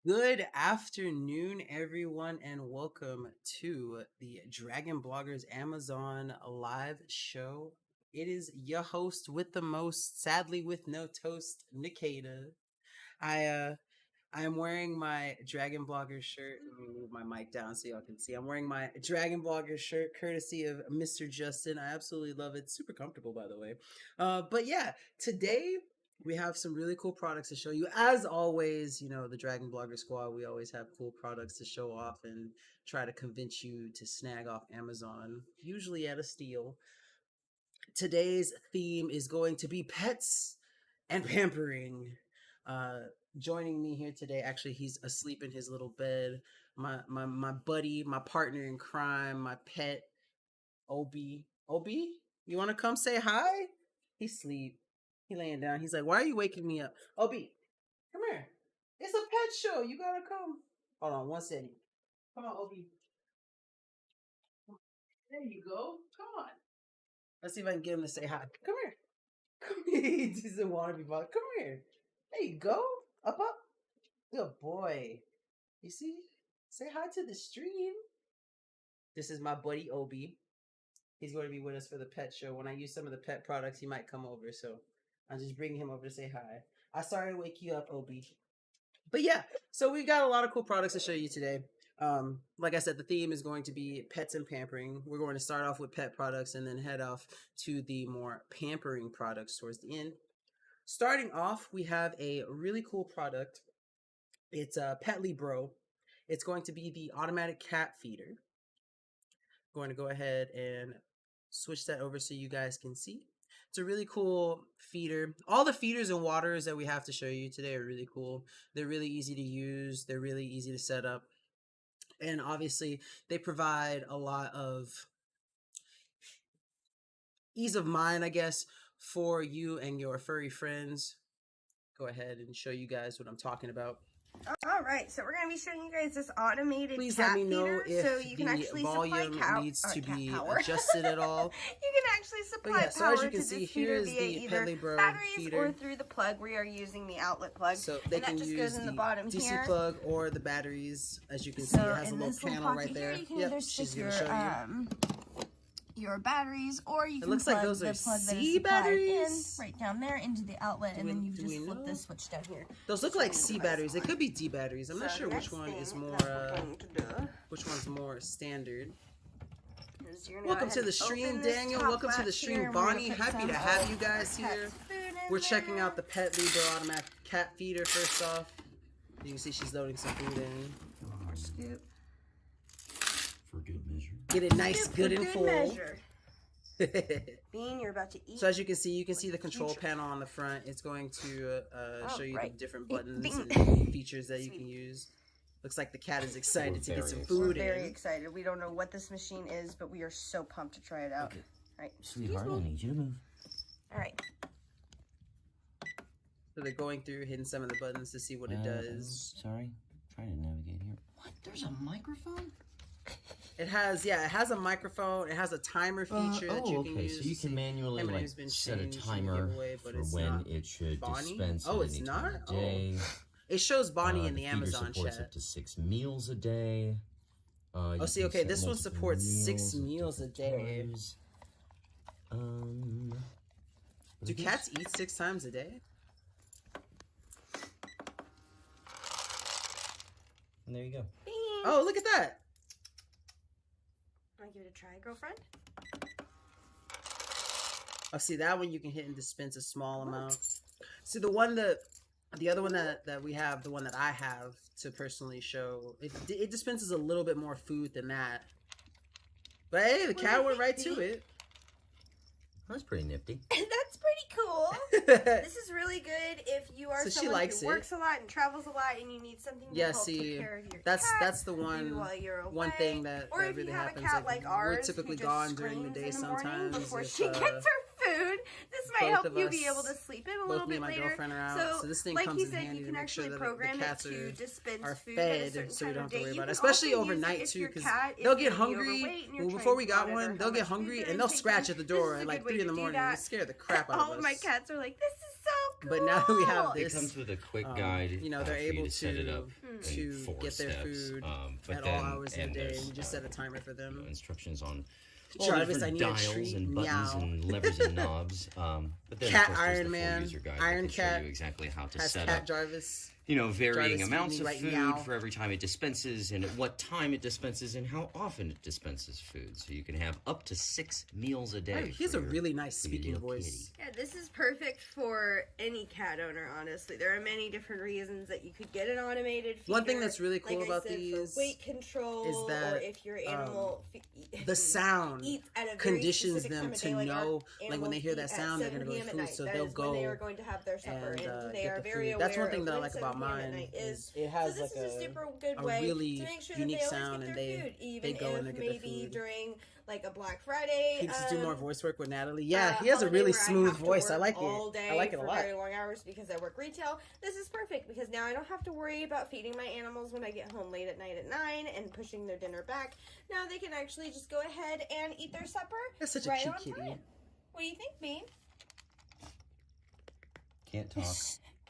Good afternoon, everyone, and welcome to the Dragon Bloggers Amazon live show. It is your host with the most, sadly with no toast, Nkda. I I'm wearing my Dragon Blogger shirt. Let me move my mic down so y'all can see. I'm wearing my Dragon Blogger shirt, courtesy of Mr. Justin. I absolutely love it. Super comfortable, by the way. But yeah, today we have some really cool products to show you. As always, the Dragon Blogger Squad, we always have cool products to show off and try to convince you to snag off Amazon, usually at a steal. Today's theme is going to be pets and pampering. Uh, Joining me here today, actually, he's asleep in his little bed. My buddy, my partner in crime, my pet, Obi. Obi, you want to come say hi? He's asleep. He laying down. He's like, "Why are you waking me up?" Obi, come here. It's a pet show. You gotta come. Hold on, one second. Come on, Obi. There you go. Come on. Let's see if I can get him to say hi. Come here. Come here. He doesn't want to be bothered. Come here. There you go. Up. Good boy. You see? Say hi to the stream. This is my buddy Obi. He's going to be with us for the pet show. When I use some of the pet products, he might come over. So I'm just bringing him over to say hi. I sorry to wake you up, Obi. But yeah, so we've got a lot of cool products to show you today. Like I said, the theme is going to be pets and pampering. We're going to start off with pet products and then head off to the more pampering products towards the end. Starting off, we have a really cool product. It's a Petly Bro. It's going to be the automatic cat feeder. I'm going to go ahead and switch that over so you guys can see. It's a really cool feeder. All the feeders and waters that we have to show you today are really cool. They're really easy to use. They're really easy to set up. And obviously, they provide a lot of ease of mind, I guess, for you and your furry friends. Go ahead and show you guys what I'm talking about. All right, so we're going to be showing you guys this automated Please cat let me know feeder, if so you can actually the volume supply needs to be power. adjusted at all. You can actually supply yeah, so power as you can to see, this feeder here's via the either Petly Bro batteries feeder. or through the plug. We are using the outlet plug, So they and can that just use goes in the bottom DC here. plug or the batteries. As you can see, it has a little panel right there. Here, you can either stick your batteries, or you can looks plug like those the are plug that C is supplied batteries? in right down there into the outlet, and then you just flip this switch down here. Those look like C batteries. They could be D batteries. I'm not sure which one is more. Which one's more standard? Welcome to the stream, Daniel. Welcome to the stream, Bonnie. Happy to have you guys here. We're checking out the Petly Bro automatic cat feeder first off. You can see she's loading some food in. More scoop. For good measure. Get it nice, good and full. Bean, you're about to eat. So as you can see the control panel on the front. It's going to show you the different buttons and features that you can use. Looks like the cat is excited to get some food in. We're very excited. We don't know what this machine is, but we are so pumped to try it out. Okay. All right. Sweetheart, I need you to move. All right. So they're going through, hitting some of the buttons to see what it does. Sorry, trying to navigate here. What? There's a microphone? It has a microphone. It has a timer feature that you can use. So you can manually like set a timer for when it should dispense. Oh, it's not? A day. It shows Bonnie in the feeder Amazon supports chat. up to 6 meals a day. Oh, see, okay, this one supports 6 meals a day. Do cats eat 6 times a day? And there you go. Bean. Oh, look at that. Want to give it a try, girlfriend? Oh, see, that one you can hit and dispense a small amount. See, the other one that we have, the one that I have to personally show, it dispenses a little bit more food than that. But hey, the cat went right to it. That's pretty nifty. That's pretty cool. This is really good if you are someone who works a lot and travels a lot and you need something to help take care of your cat. That's the one thing that or if really you have happens. a cat like ours, we're typically who gone just during the day sometimes. Before she gets her food, this might help you be able to sleep in a little bit later. Girlfriend are out, so this thing like comes he in said, handy you to can make sure actually that program the cats it to dispense are food at a fed, certain so you time don't of have to day. worry You about it. can Especially also use overnight it if too, your because cat they'll is get maybe hungry. overweight and you're Well, trying before to we got monitor one, how they'll get much food hungry they're and they'll taking. scratch at the This door is at a like good way 3 in the to do morning. that. They scare the crap out of us. All of my cats are like, this is so But now that we have this, it comes with a quick guide. You know, they're able to set it up to get their food at all hours of the day. And you just set a timer for them. You know, instructions on Jarvis, I need dials a treat. And buttons and levers and knobs. But then Cat of course, Iron Man, Iron Cat, show you exactly how to set Cat up. Jarvis. You know, varying amounts of food for every time it dispenses, and at what time it dispenses, and how often it dispenses food. So you can have up to 6 meals a day. He has a really nice speaking voice. Yeah, this is perfect for any cat owner, honestly. There are many different reasons that you could get an automated feeder. One thing that's really cool like about these for weight control is that or if your animal the sound eats at a conditions them to day, know, like when they hear that sound, they're going to go to food, so they'll go. When they are going to have their supper, and they are very aware. That's one thing that I like about mine. It has like a super good way really to make sure unique that they sound, and they go and they get their maybe food. during like a Black Friday. He just do more voice work with Natalie. Yeah, he has a really smooth voice. I like it. I like it a lot. Very long hours because I work retail. This is perfect because now I don't have to worry about feeding my animals when I get home late at night at 9 and pushing their dinner back. Now they can actually just go ahead and eat their supper. That's such a right cute on kitty. time. What do you think, Bean? Can't talk.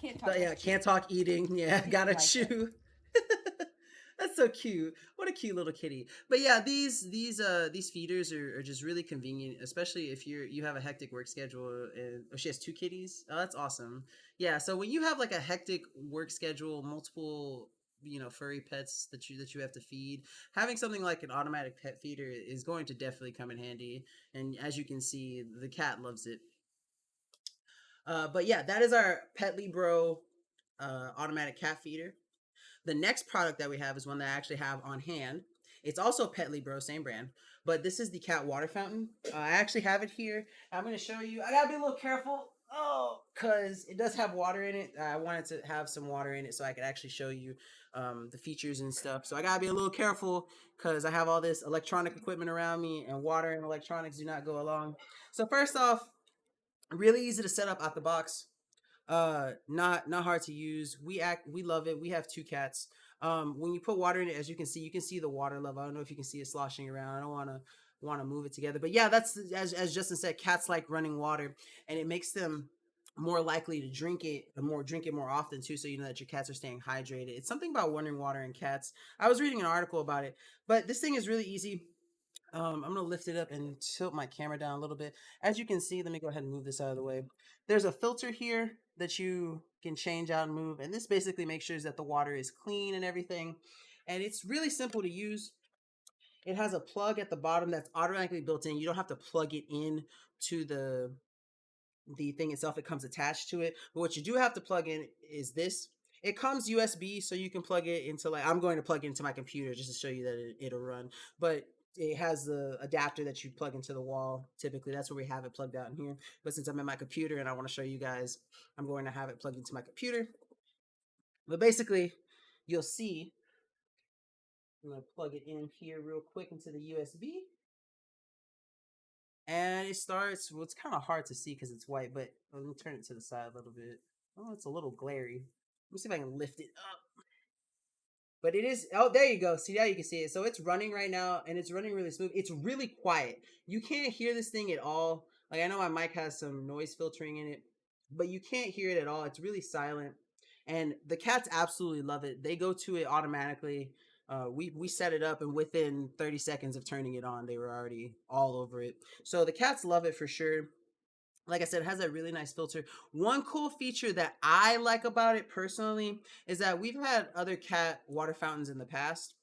Can't talk. Yeah, can't talk eating. Yeah, gotta chew. That's so cute. What a cute little kitty. But yeah, these feeders are just really convenient, especially if you have a hectic work schedule. And she has 2 kitties. Oh, that's awesome. Yeah, so when you have like a hectic work schedule, multiple furry pets that you have to feed, having something like an automatic pet feeder is going to definitely come in handy. And as you can see, the cat loves it. But yeah, that is our Petly Bro automatic cat feeder. The next product that we have is one that I actually have on hand. It's also Petly Bro, same brand, but this is the cat water fountain. I actually have it here. I'm going to show you. I got to be a little careful. Oh, because it does have water in it. I wanted to have some water in it so I could actually show you the features and stuff. So I got to be a little careful because I have all this electronic equipment around me, and water and electronics do not go along. So first off, really easy to set up out the box. Not hard to use. We love it. We have 2 cats. When you put water in it, as you can see the water level. I don't know if you can see it sloshing around. I don't want to move it together, but yeah, that's as Justin said, cats like running water, and it makes them more likely to drink it more often too, so you know that your cats are staying hydrated. It's something about running water in cats. I was reading an article about it, but this thing is really easy. I'm going to lift it up and tilt my camera down a little bit. As you can see, let me go ahead and move this out of the way. There's a filter here that you can change out and move, and this basically makes sure that the water is clean and everything. And it's really simple to use. It has a plug at the bottom that's automatically built in. You don't have to plug it in to the thing itself. It comes attached to it. But what you do have to plug in is this. It comes USB, so you can plug it into, like, I'm going to plug it into my computer just to show you that it'll run. But it has the adapter that you plug into the wall. Typically, that's where we have it plugged out in here. But since I'm in my computer and I want to show you guys, I'm going to have it plugged into my computer. But basically, you'll see, I'm going to plug it in here real quick into the USB. And it starts, well, it's kind of hard to see because it's white, but let me turn it to the side a little bit. Oh, it's a little glary. Let me see if I can lift it up. But it is, oh, there you go. See, now you can see it. So it's running right now, and it's running really smooth. It's really quiet. You can't hear this thing at all. Like, I know my mic has some noise filtering in it, but you can't hear it at all. It's really silent. And the cats absolutely love it. They go to it automatically. We set it up, and within 30 seconds of turning it on, they were already all over it. So the cats love it for sure. Like I said, it has a really nice filter. One cool feature that I like about it personally is that we've had other cat water fountains in the past.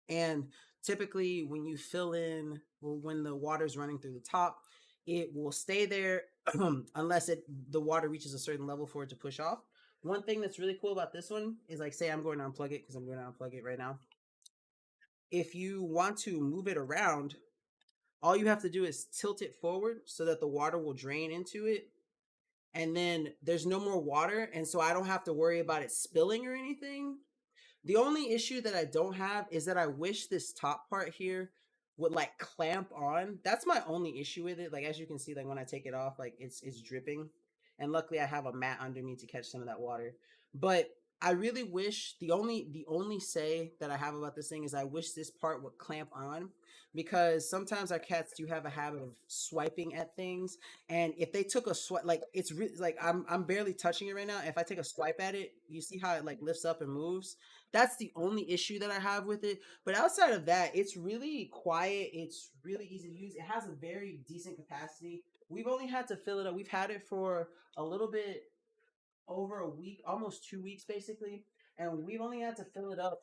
And typically when you fill in, when the water's running through the top, it will stay there unless the water reaches a certain level for it to push off. One thing that's really cool about this one is, like, say I'm going to unplug it, because I'm going to unplug it right now. If you want to move it around, all you have to do is tilt it forward so that the water will drain into it. And then there's no more water. And so I don't have to worry about it spilling or anything. The only issue that I don't have is that I wish this top part here would, like, clamp on. That's my only issue with it. Like, as you can see, like, when I take it off, like, it's dripping. And luckily I have a mat under me to catch some of that water. But I really wish the only say that I have about this thing is I wish this part would clamp on, because sometimes our cats do have a habit of swiping at things, and if they took a swipe, like it's really like I'm barely touching it right now. If I take a swipe at it, you see how it like lifts up and moves. That's the only issue that I have with it. But outside of that, it's really quiet. It's really easy to use. It has a very decent capacity. We've only had to fill it up. We've had it for a little bit over a week, almost 2 weeks basically, and we've only had to fill it up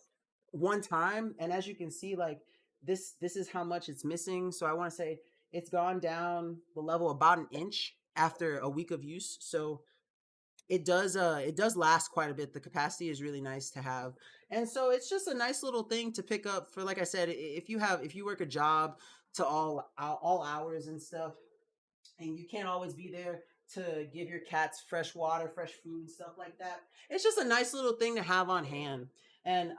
one time. And as you can see, like this is how much it's missing. So I want to say it's gone down the level about an inch after a week of use. So it does last quite a bit. The capacity is really nice to have, and so it's just a nice little thing to pick up for, like I said, if you work a job to all hours and stuff, and you can't always be there to give your cats fresh water, fresh food, stuff like that. It's just a nice little thing to have on hand. And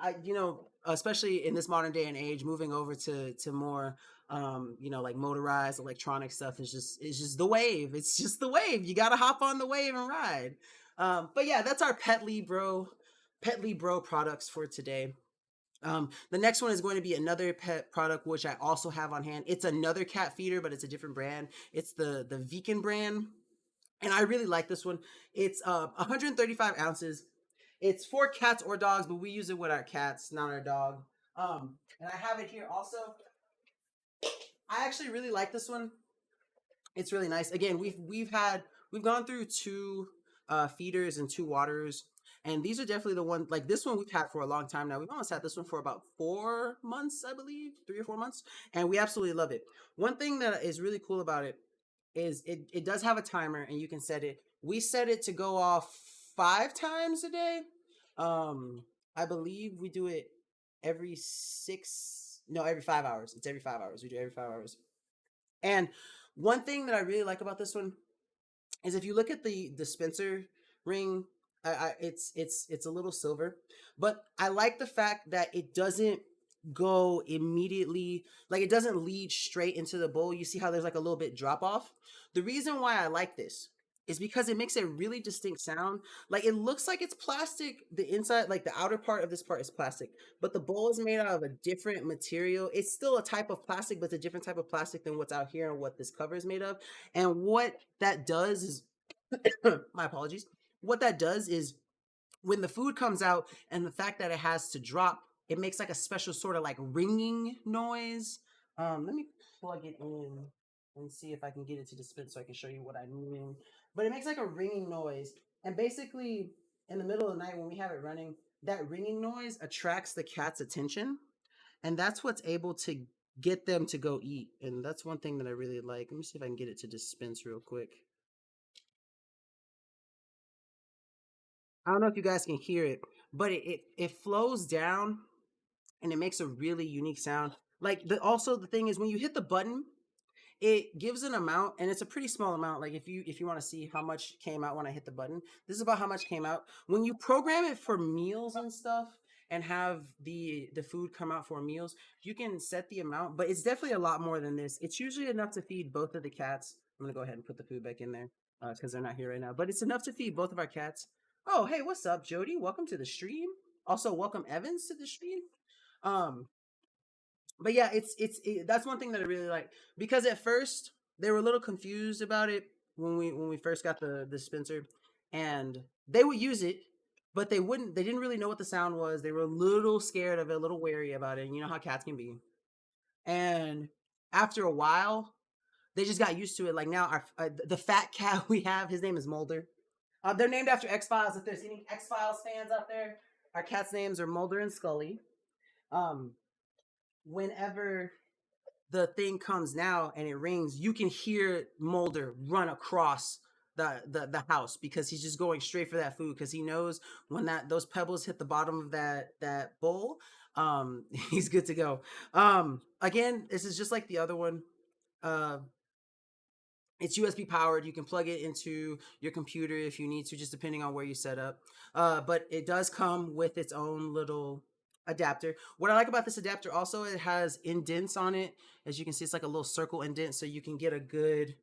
especially in this modern day and age, moving over to more, like motorized electronic stuff is just the wave. It's just the wave. You got to hop on the wave and ride. But yeah, that's our Petly Bro products for today. The next one is going to be another pet product, which I also have on hand. It's another cat feeder, but it's a different brand. It's the Vegan brand, and I really like this one. It's 135 ounces. It's for cats or dogs, but we use it with our cats, not our dog. And I have it here also. I actually really like this one. It's really nice. Again, we've gone through two feeders and two waters, and these are definitely the one. Like this one we've had for a long time now. We've almost had this one for about 4 months, I believe, 3 or 4 months, and we absolutely love it. One thing that is really cool about it is it does have a timer, and you can set it. We set it to go off 5 times a day. I believe we do it every six, no, every 5 hours. It's every 5 hours. We do every 5 hours. And one thing that I really like about this one is if you look at the dispenser ring, it's a little silver, but I like the fact that it doesn't go immediately, like it doesn't lead straight into the bowl. You see how there's like a little bit drop off. The reason why I like this is because it makes a really distinct sound. Like it looks like it's plastic. The inside, like the outer part of this part is plastic, but the bowl is made out of a different material. It's still a type of plastic, but it's a different type of plastic than what's out here and what this cover is made of. And what that does is, my apologies. What that does is when the food comes out and the fact that it has to drop, it makes like a special sort of like ringing noise. Let me plug it in and see if I can get it to dispense so I can show you what I mean. But it makes like a ringing noise. And basically, in the middle of the night when we have it running, that ringing noise attracts the cat's attention. And that's what's able to get them to go eat. And that's one thing that I really like. Let me see if I can get it to dispense real quick. I don't know if you guys can hear it, but it flows down and it makes a really unique sound. Like also the thing is when you hit the button, it gives an amount, and it's a pretty small amount. Like if you want to see how much came out when I hit the button, this is about how much came out. When you program it for meals and stuff and have the food come out for meals, you can set the amount, but it's definitely a lot more than this. It's usually enough to feed both of the cats. I'm gonna go ahead and put the food back in there because they're not here right now. But it's enough to feed both of our cats. Oh, hey, what's up, Jody? Welcome to the stream. Also, welcome Evans to the stream. Um, but yeah, that's one thing that I really like, because at first they were a little confused about it when we first got the dispenser, and they would use it, but they didn't really know what the sound was. They were a little scared of it, a little wary about it. And you know how cats can be. And after a while, they just got used to it. Like now, the fat cat we have, his name is Mulder. They're named after X-Files. If there's any X-Files fans out there, our cats' names are Mulder and Scully. Whenever the thing comes now and it rings, you can hear Mulder run across the house because he's just going straight for that food, because he knows when those pebbles hit the bottom of that bowl, he's good to go. Again, this is just like the other one. It's USB powered. You can plug it into your computer if you need to, just depending on where you set up. But it does come with its own little adapter. What I like about this adapter also, it has indents on it. As you can see, it's like a little circle indent, so you can get a good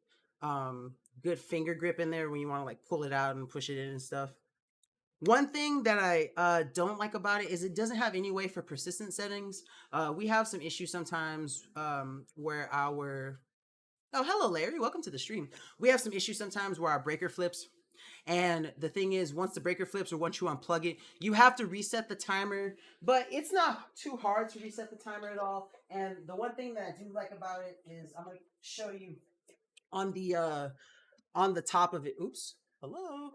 finger grip in there when you want to like pull it out and push it in and stuff. One thing that I don't like about it is it doesn't have any way for persistent settings. We have some issues sometimes where our... Oh, hello, Larry. Welcome to the stream. We have some issues sometimes where our breaker flips. And the thing is, once the breaker flips or once you unplug it, you have to reset the timer. But it's not too hard to reset the timer at all. And the one thing that I do like about it is I'm going to show you on the top of it. Oops. Hello.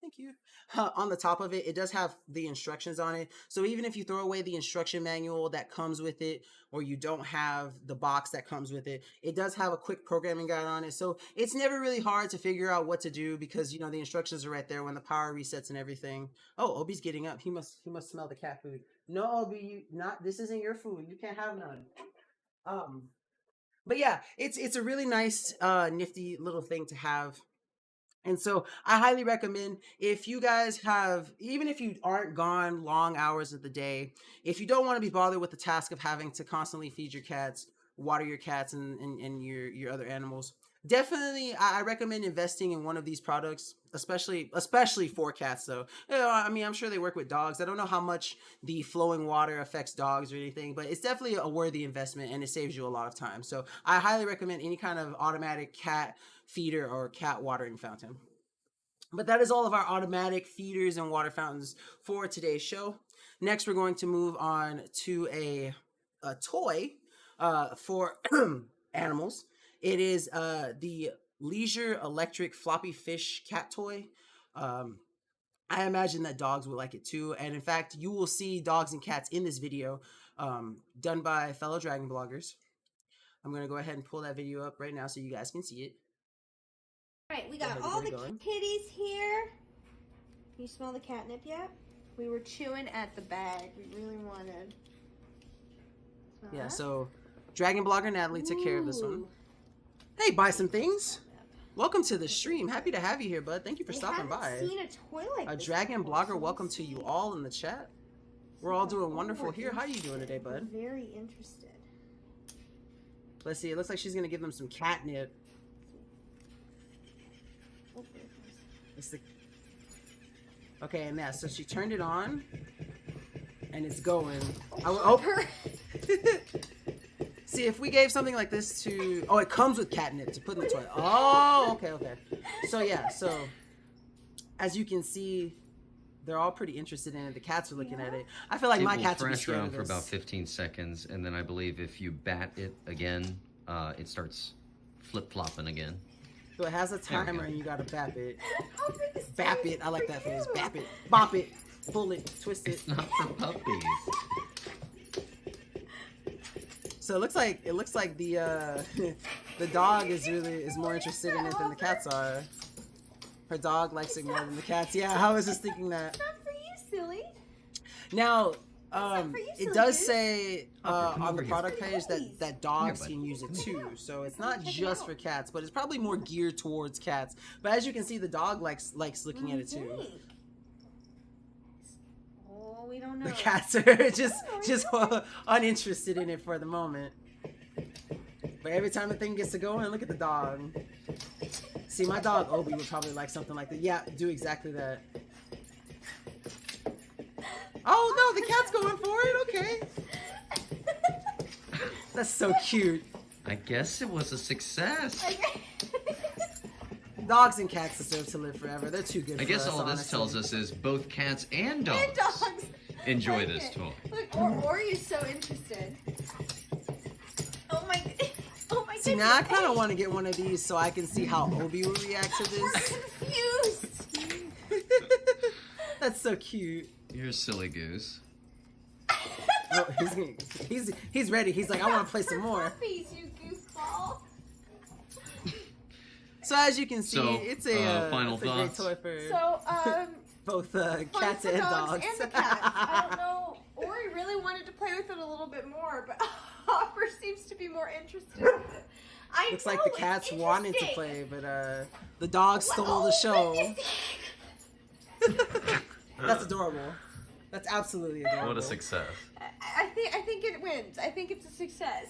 Thank you. On the top of it, it does have the instructions on it. So even if you throw away the instruction manual that comes with it, or you don't have the box that comes with it, it does have a quick programming guide on it. So it's never really hard to figure out what to do because, you know, the instructions are right there when the power resets and everything. Oh, Obi's getting up. He must smell the cat food. No, Obi, this isn't your food. You can't have none. But yeah, it's a really nice, nifty little thing to have. And so I highly recommend, if you guys have, even if you aren't gone long hours of the day, if you don't want to be bothered with the task of having to constantly feed your cats, water your cats and your other animals, definitely I recommend investing in one of these products, especially for cats though. You know, I mean, I'm sure they work with dogs. I don't know how much the flowing water affects dogs or anything, but it's definitely a worthy investment and it saves you a lot of time. So I highly recommend any kind of automatic cat feeder or cat watering fountain. But that is all of our automatic feeders and water fountains for today's show. Next, we're going to move on to a toy for animals. It is the Leisure Electric Floppy Fish cat toy. I imagine that dogs will like it too. And in fact, you will see dogs and cats in this video done by fellow dragon bloggers. I'm going to go ahead and pull that video up right now so you guys can see it. All right, we got all the kitties here. Can you smell the catnip yet? We were chewing at the bag. We really wanted. Yeah, so Dragon Blogger Natalie took care of this one. Hey, buy some things. Welcome to the stream. Happy to have you here, bud. Thank you for stopping by. Seen a toy like a Dragon Blogger, welcome to you all in the chat. We're all doing wonderful here. How are you doing today, bud? Very interested. Let's see. It looks like she's gonna give them some catnip. Okay, and so she turned it on, and it's going. See, if we gave something like this to... Oh, it comes with catnip to put in the toy. Oh, okay. So, yeah, as you can see, they're all pretty interested in it. The cats are looking at it. I feel like my cats will be scared of this. It will thrash around for about 15 seconds, and then I believe if you bat it again, it starts flip-flopping again. So it has a timer and you gotta bap it. Bap it. I like that phrase. Bap it. Bop it. Pull it. Twist it. It's not for puppies. So it looks like the the dog is more interested in it than the cats are. Her dog likes it more than the cats. Yeah, I was just thinking that. It's not for you, silly. Now, it does say on the product page that dogs can use it too. So it's not just for cats, but it's probably more geared towards cats. But as you can see, the dog likes looking at it too. Oh, we don't know. The cats are just uninterested in it for the moment. But every time the thing gets to going, look at the dog. See, my dog Obi would probably like something like that. Yeah, do exactly that. Oh no, the cat's going for it. Okay. That's so cute. I guess it was a success. Dogs and cats deserve to live forever. They're too good for us, I guess all honestly. this tells us is both cats and dogs, enjoy this toy. Look, Ori's so interested. Oh my goodness. See, now I kind of want to get one of these so I can see how Obi will react to this. We're confused. That's so cute. You're a silly goose. Oh, he's ready. He's like, I want to play some more. Puppies, you goofball. So as you can see, it's a final great toy for both cats and dogs. And the cats. I don't know. Ori really wanted to play with it a little bit more, but Hopper seems to be more interested in it. Looks like the cats wanted to play, but the dogs stole the show. That's adorable. That's absolutely adorable. What a success. I think it wins. I think it's a success.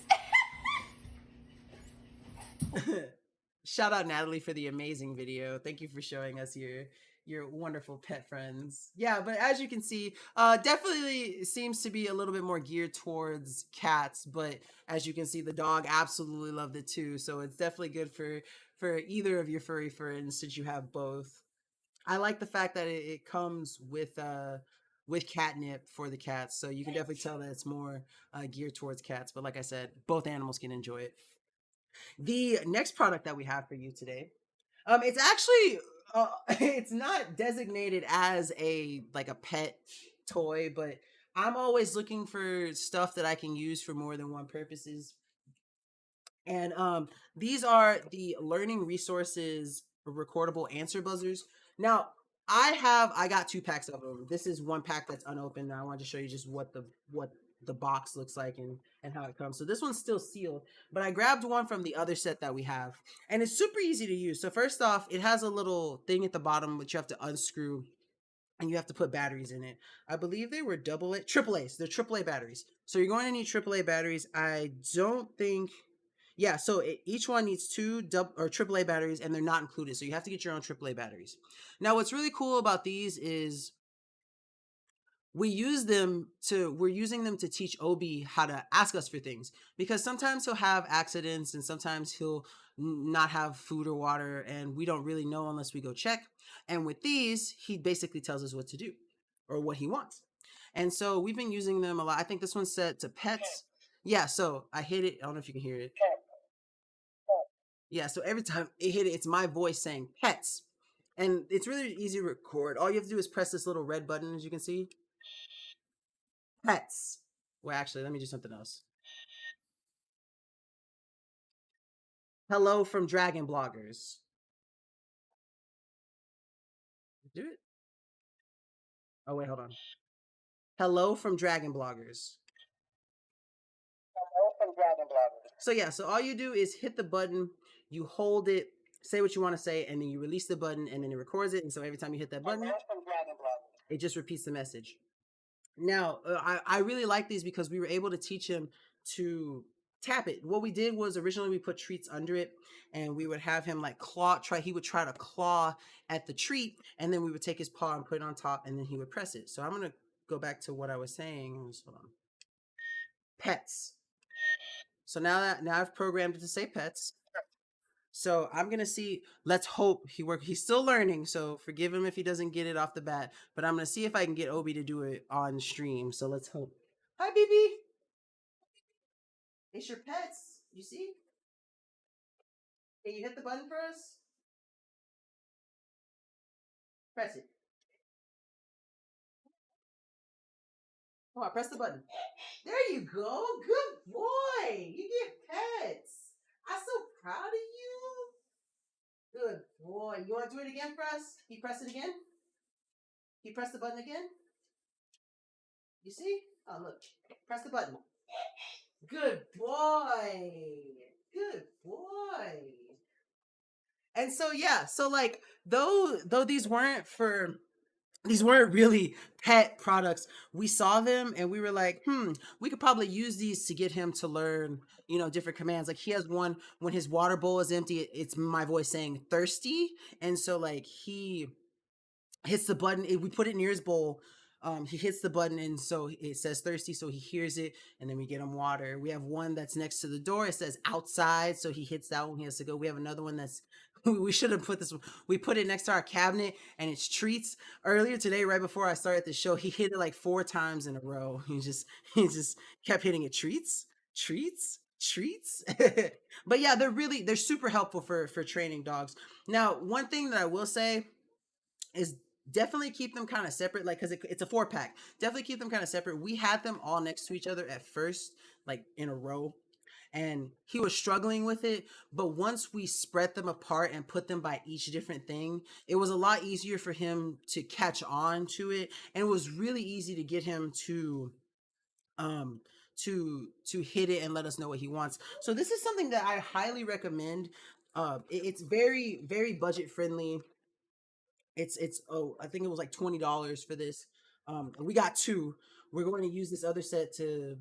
Shout out Natalie for the amazing video. Thank you for showing us your your wonderful pet friends. Yeah, but as you can see, definitely seems to be a little bit more geared towards cats. But as you can see, the dog absolutely loved it too. So it's definitely good for either of your furry friends since you have both. I like the fact that it comes with catnip for the cats, so you can definitely tell that it's more geared towards cats. But like I said, both animals can enjoy it. The next product that we have for you today, it's actually it's not designated as a like a pet toy, but I'm always looking for stuff that I can use for more than one purposes. And these are the learning resources recordable answer buzzers. Now, I got 2 packs of them. This is 1 pack that's unopened. Now I wanted to show you just what the box looks like and how it comes. So this one's still sealed, but I grabbed one from the other set that we have, and it's super easy to use. So first off, it has a little thing at the bottom which you have to unscrew and you have to put batteries in it. I believe they were triple A's. They're AAA batteries. So you're going to need AAA batteries. I don't think yeah, so each one needs 2 AAA batteries, and they're not included. So you have to get your own AAA batteries. Now, what's really cool about these is we're using them to teach Obi how to ask us for things, because sometimes he'll have accidents and sometimes he'll not have food or water, and we don't really know unless we go check. And with these, he basically tells us what to do or what he wants. And so we've been using them a lot. I think this one's set to pets. Yeah, so I hit it. I don't know if you can hear it. Yeah, so every time it hit it, it's my voice saying pets. And it's really easy to record. All you have to do is press this little red button, as you can see. Pets. Well, actually, let me do something else. Hello from Dragon Bloggers. Do it. Oh, wait, hold on. Hello from Dragon Bloggers. Hello from Dragon Bloggers. So, yeah, so all you do is hit the button, you hold it, say what you want to say, and then you release the button, and then it records it. And so every time you hit that button, it just repeats the message. Now, I really like these because we were able to teach him to tap it. What we did was originally we put treats under it, and we would have him like he would try to claw at the treat, and then we would take his paw and put it on top, and then he would press it. So I'm going to go back to what I was saying. Hold on. Pets. So now I've programmed it to say pets. So I'm gonna see. Let's hope he's still learning, so forgive him if he doesn't get it off the bat. But I'm gonna see if I can get Obi to do it on stream. So let's hope. Hi, BB. It's your pets. You see? Can you hit the button for us? Press it. Come on, press the button. There you go. Good boy. You get pets. I'm so proud of you. Good boy. You want to do it again for us? Can you press it again? Can you press the button again? You see? Oh, look. Press the button. Good boy. Good boy. And so, yeah. So, like, though these weren't really pet products, we saw them and we were like, we could probably use these to get him to learn, different commands. Like he has one when his water bowl is empty, it's my voice saying thirsty. And so like he hits the button, we put it near his bowl. He hits the button and so it says thirsty, so he hears it, and then we get him water. We have one that's next to the door, it says outside, so he hits that one, he has to go. We have another one that's we should have put this one. We put it next to our cabinet and it's treats. Earlier today, right before I started the show, he hit it like 4 times in a row. He just kept hitting it. Treats. But yeah, they're super helpful for training dogs. Now, one thing that I will say is definitely keep them kind of separate, like, because it's a 4-pack. Definitely keep them kind of separate. We had them all next to each other at first, like in a row, and he was struggling with it. But once we spread them apart and put them by each different thing, it was a lot easier for him to catch on to it, and it was really easy to get him to hit it and let us know what he wants. So this is something that I highly recommend. It's very, very budget friendly. It's I think it was like $20 for this. We got 2. We're going to use this other set to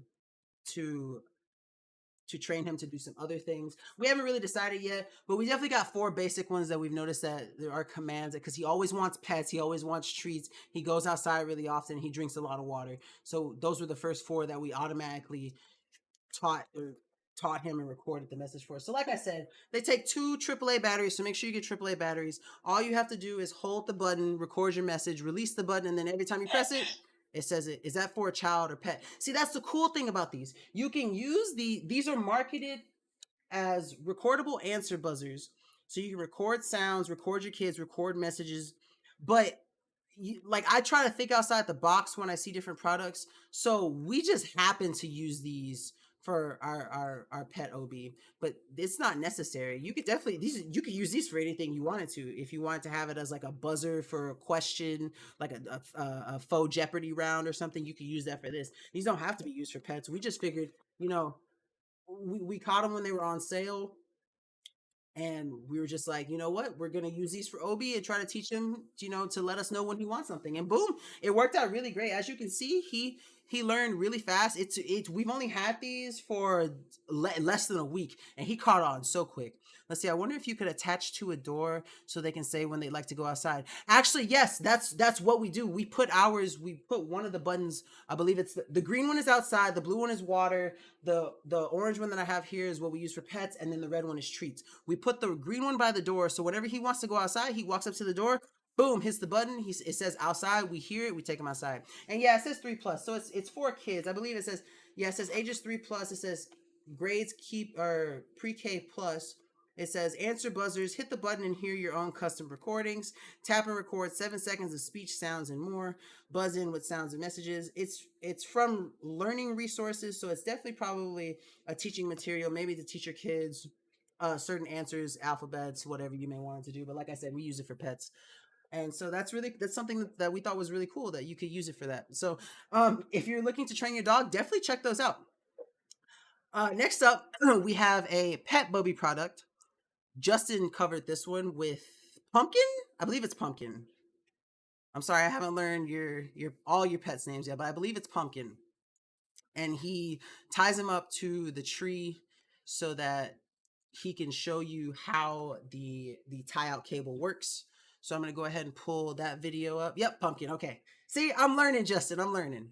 to train him to do some other things. We haven't really decided yet, but we definitely got 4 basic ones that we've noticed that there are commands, because he always wants pets, he always wants treats, he goes outside really often, he drinks a lot of water. So those were the first 4 that we automatically taught him and recorded the message for. So like I said, they take 2 AAA batteries, so make sure you get AAA batteries. All you have to do is hold the button, record your message, release the button, and then every time you press it, it says, is that for a child or pet? See, that's the cool thing about these. You can use these are marketed as recordable answer buzzers. So you can record sounds, record your kids, record messages, but like I try to think outside the box when I see different products. So we just happen to use these for our pet OB, but it's not necessary. You could definitely you could use these for anything you wanted to. If you wanted to have it as like a buzzer for a question, like a faux Jeopardy round or something, you could use that for this. These don't have to be used for pets. We just figured, we caught them when they were on sale, and we were just like, you know what, we're gonna use these for OB and try to teach him, to let us know when he wants something. And boom, it worked out really great. As you can see, he learned really fast. We've only had these for less than a week, and he caught on so quick. Let's see. I wonder if you could attach to a door so they can say when they like to go outside. Actually, yes, that's what we do. We put one of the buttons. I believe it's the green one is outside, the blue one is water, the orange one that I have here is what we use for pets, and then the red one is treats. We put the green one by the door, so whenever he wants to go outside, he walks up to the door, boom, hits the button. It says outside. We hear it. We take him outside. And yeah, it says 3+. So it's for kids. I believe it says ages 3+. It says grades pre-K plus. It says answer buzzers. Hit the button and hear your own custom recordings. Tap and record 7 seconds of speech, sounds, and more. Buzz in with sounds and messages. It's from learning resources, so it's definitely probably a teaching material, maybe to teach your kids certain answers, alphabets, whatever you may want to do. But like I said, we use it for pets. And so that's something that we thought was really cool, that you could use it for that. So if you're looking to train your dog, definitely check those out. Next up, we have a pet Bubby product. Justin covered this one with Pumpkin. I believe it's Pumpkin. I'm sorry, I haven't learned all your pets' names yet, but I believe it's Pumpkin. And he ties him up to the tree so that he can show you how the tie-out cable works. So I'm going to go ahead and pull that video up. Yep, Pumpkin. Okay. See, I'm learning, Justin. I'm learning.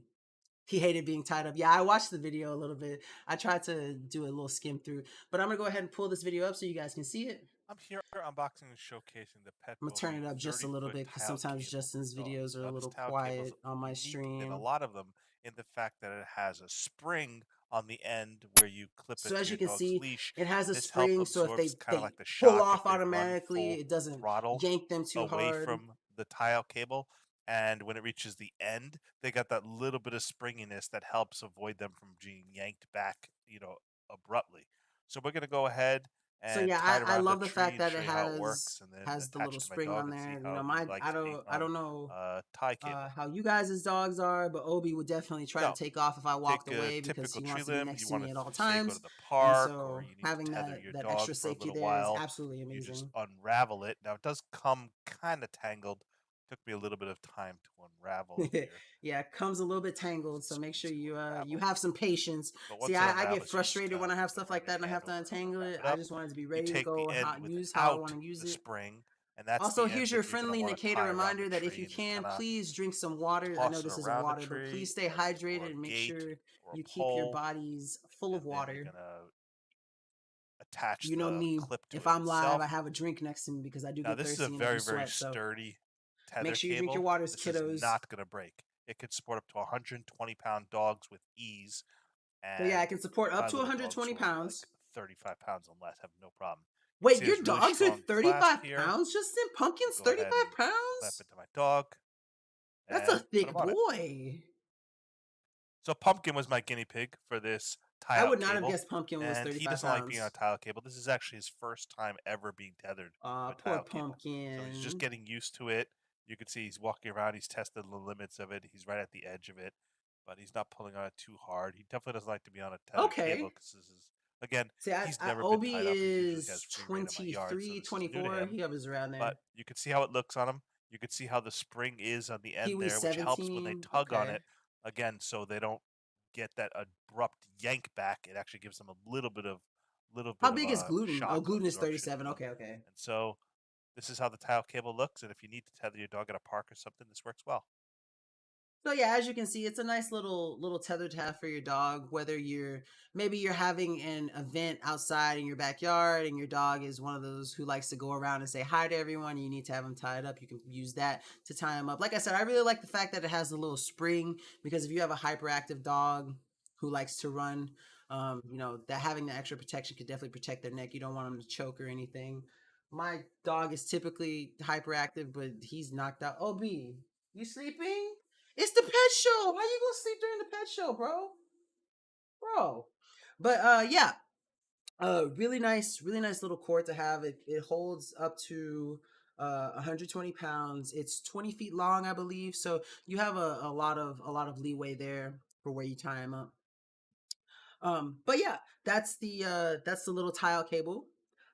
He hated being tied up. Yeah, I watched the video a little bit. I tried to do a little skim through, but I'm going to go ahead and pull this video up so you guys can see it. I'm here unboxing and showcasing the pet. I'm going to turn it up just a little bit because sometimes Justin's videos are a little quiet on my stream. And a lot of them in the fact that it has a spring on the end where you clip it. So as you can see, leash. it has a spring, so if they pull off automatically, it doesn't yank them too away hard from the tie-out cable. And when it reaches the end, they got that little bit of springiness that helps avoid them from being yanked back, abruptly. So we're going to go ahead and so yeah, I love the fact that it has the little spring on there. I don't know how you guys' dogs are, but Obi would definitely try to take off if I walked away because he wants to be next to me at all times. Go to the park, and so or you need having to that your dog extra for a safety little there is while, absolutely amazing. You just unravel it. Now it does come kind of tangled. Took me a little bit of time to unravel here. Yeah, it comes a little bit tangled, so make sure you have some patience. See, I get frustrated when I have stuff like that and I have to untangle it. I just want it to be ready to go how I want to use it. Spring, and that's also, here's your friendly Nkda reminder that if you can, please drink some water. I know this is water, but please stay hydrated and make sure you keep your bodies full of water. Attach you know me, if I'm live, I have a drink next to me because I do get thirsty. This is a very, very sturdy tether make sure you cable. drink your waters, this kiddos. Is not going to break. It could support up to 120-pound dogs with ease. And so yeah, I can support up to 120 pounds. Like 35 pounds and less, have no problem. Wait, your dogs are 35 pounds? Justin? Pumpkin's 35 pounds? Clap into my dog. That's a thick boy. So Pumpkin was my guinea pig for this tie-out I would not cable, have guessed Pumpkin was 35 pounds. He doesn't like being on a tie-out cable. This is actually his first time ever being tethered to a poor Pumpkin. So he's just getting used to it. You can see he's walking around. He's tested the limits of it. He's right at the edge of it, but he's not pulling on it too hard. He definitely doesn't like to be on a tethered cable because this is, again, he's never Obi been tied up. is 23, 24. He hovers around there. But you can see how it looks on him. You can see how the spring is on the end there, which helps when they tug on it, again, so they don't get that abrupt yank back. It actually gives them a little bit of How big is gluten? shock Oh, gluten is absorption. 37. Okay, okay. And so this is how the tile cable looks. And if you need to tether your dog at a park or something, this works well. So yeah, as you can see, it's a nice little tether to have for your dog, whether maybe you're having an event outside in your backyard and your dog is one of those who likes to go around and say hi to everyone, and you need to have him tied up. You can use that to tie him up. Like I said, I really like the fact that it has the little spring, because if you have a hyperactive dog who likes to run, that having the extra protection could definitely protect their neck. You don't want them to choke or anything. My dog is typically hyperactive, but he's knocked out. OB, you sleeping? It's the pet show. How you gonna sleep during the pet show, bro? But yeah, really nice little cord to have. It holds up to 120 pounds. It's 20 feet long, I believe. So you have a lot of leeway there for where you tie them up. But yeah, that's the little tile cable.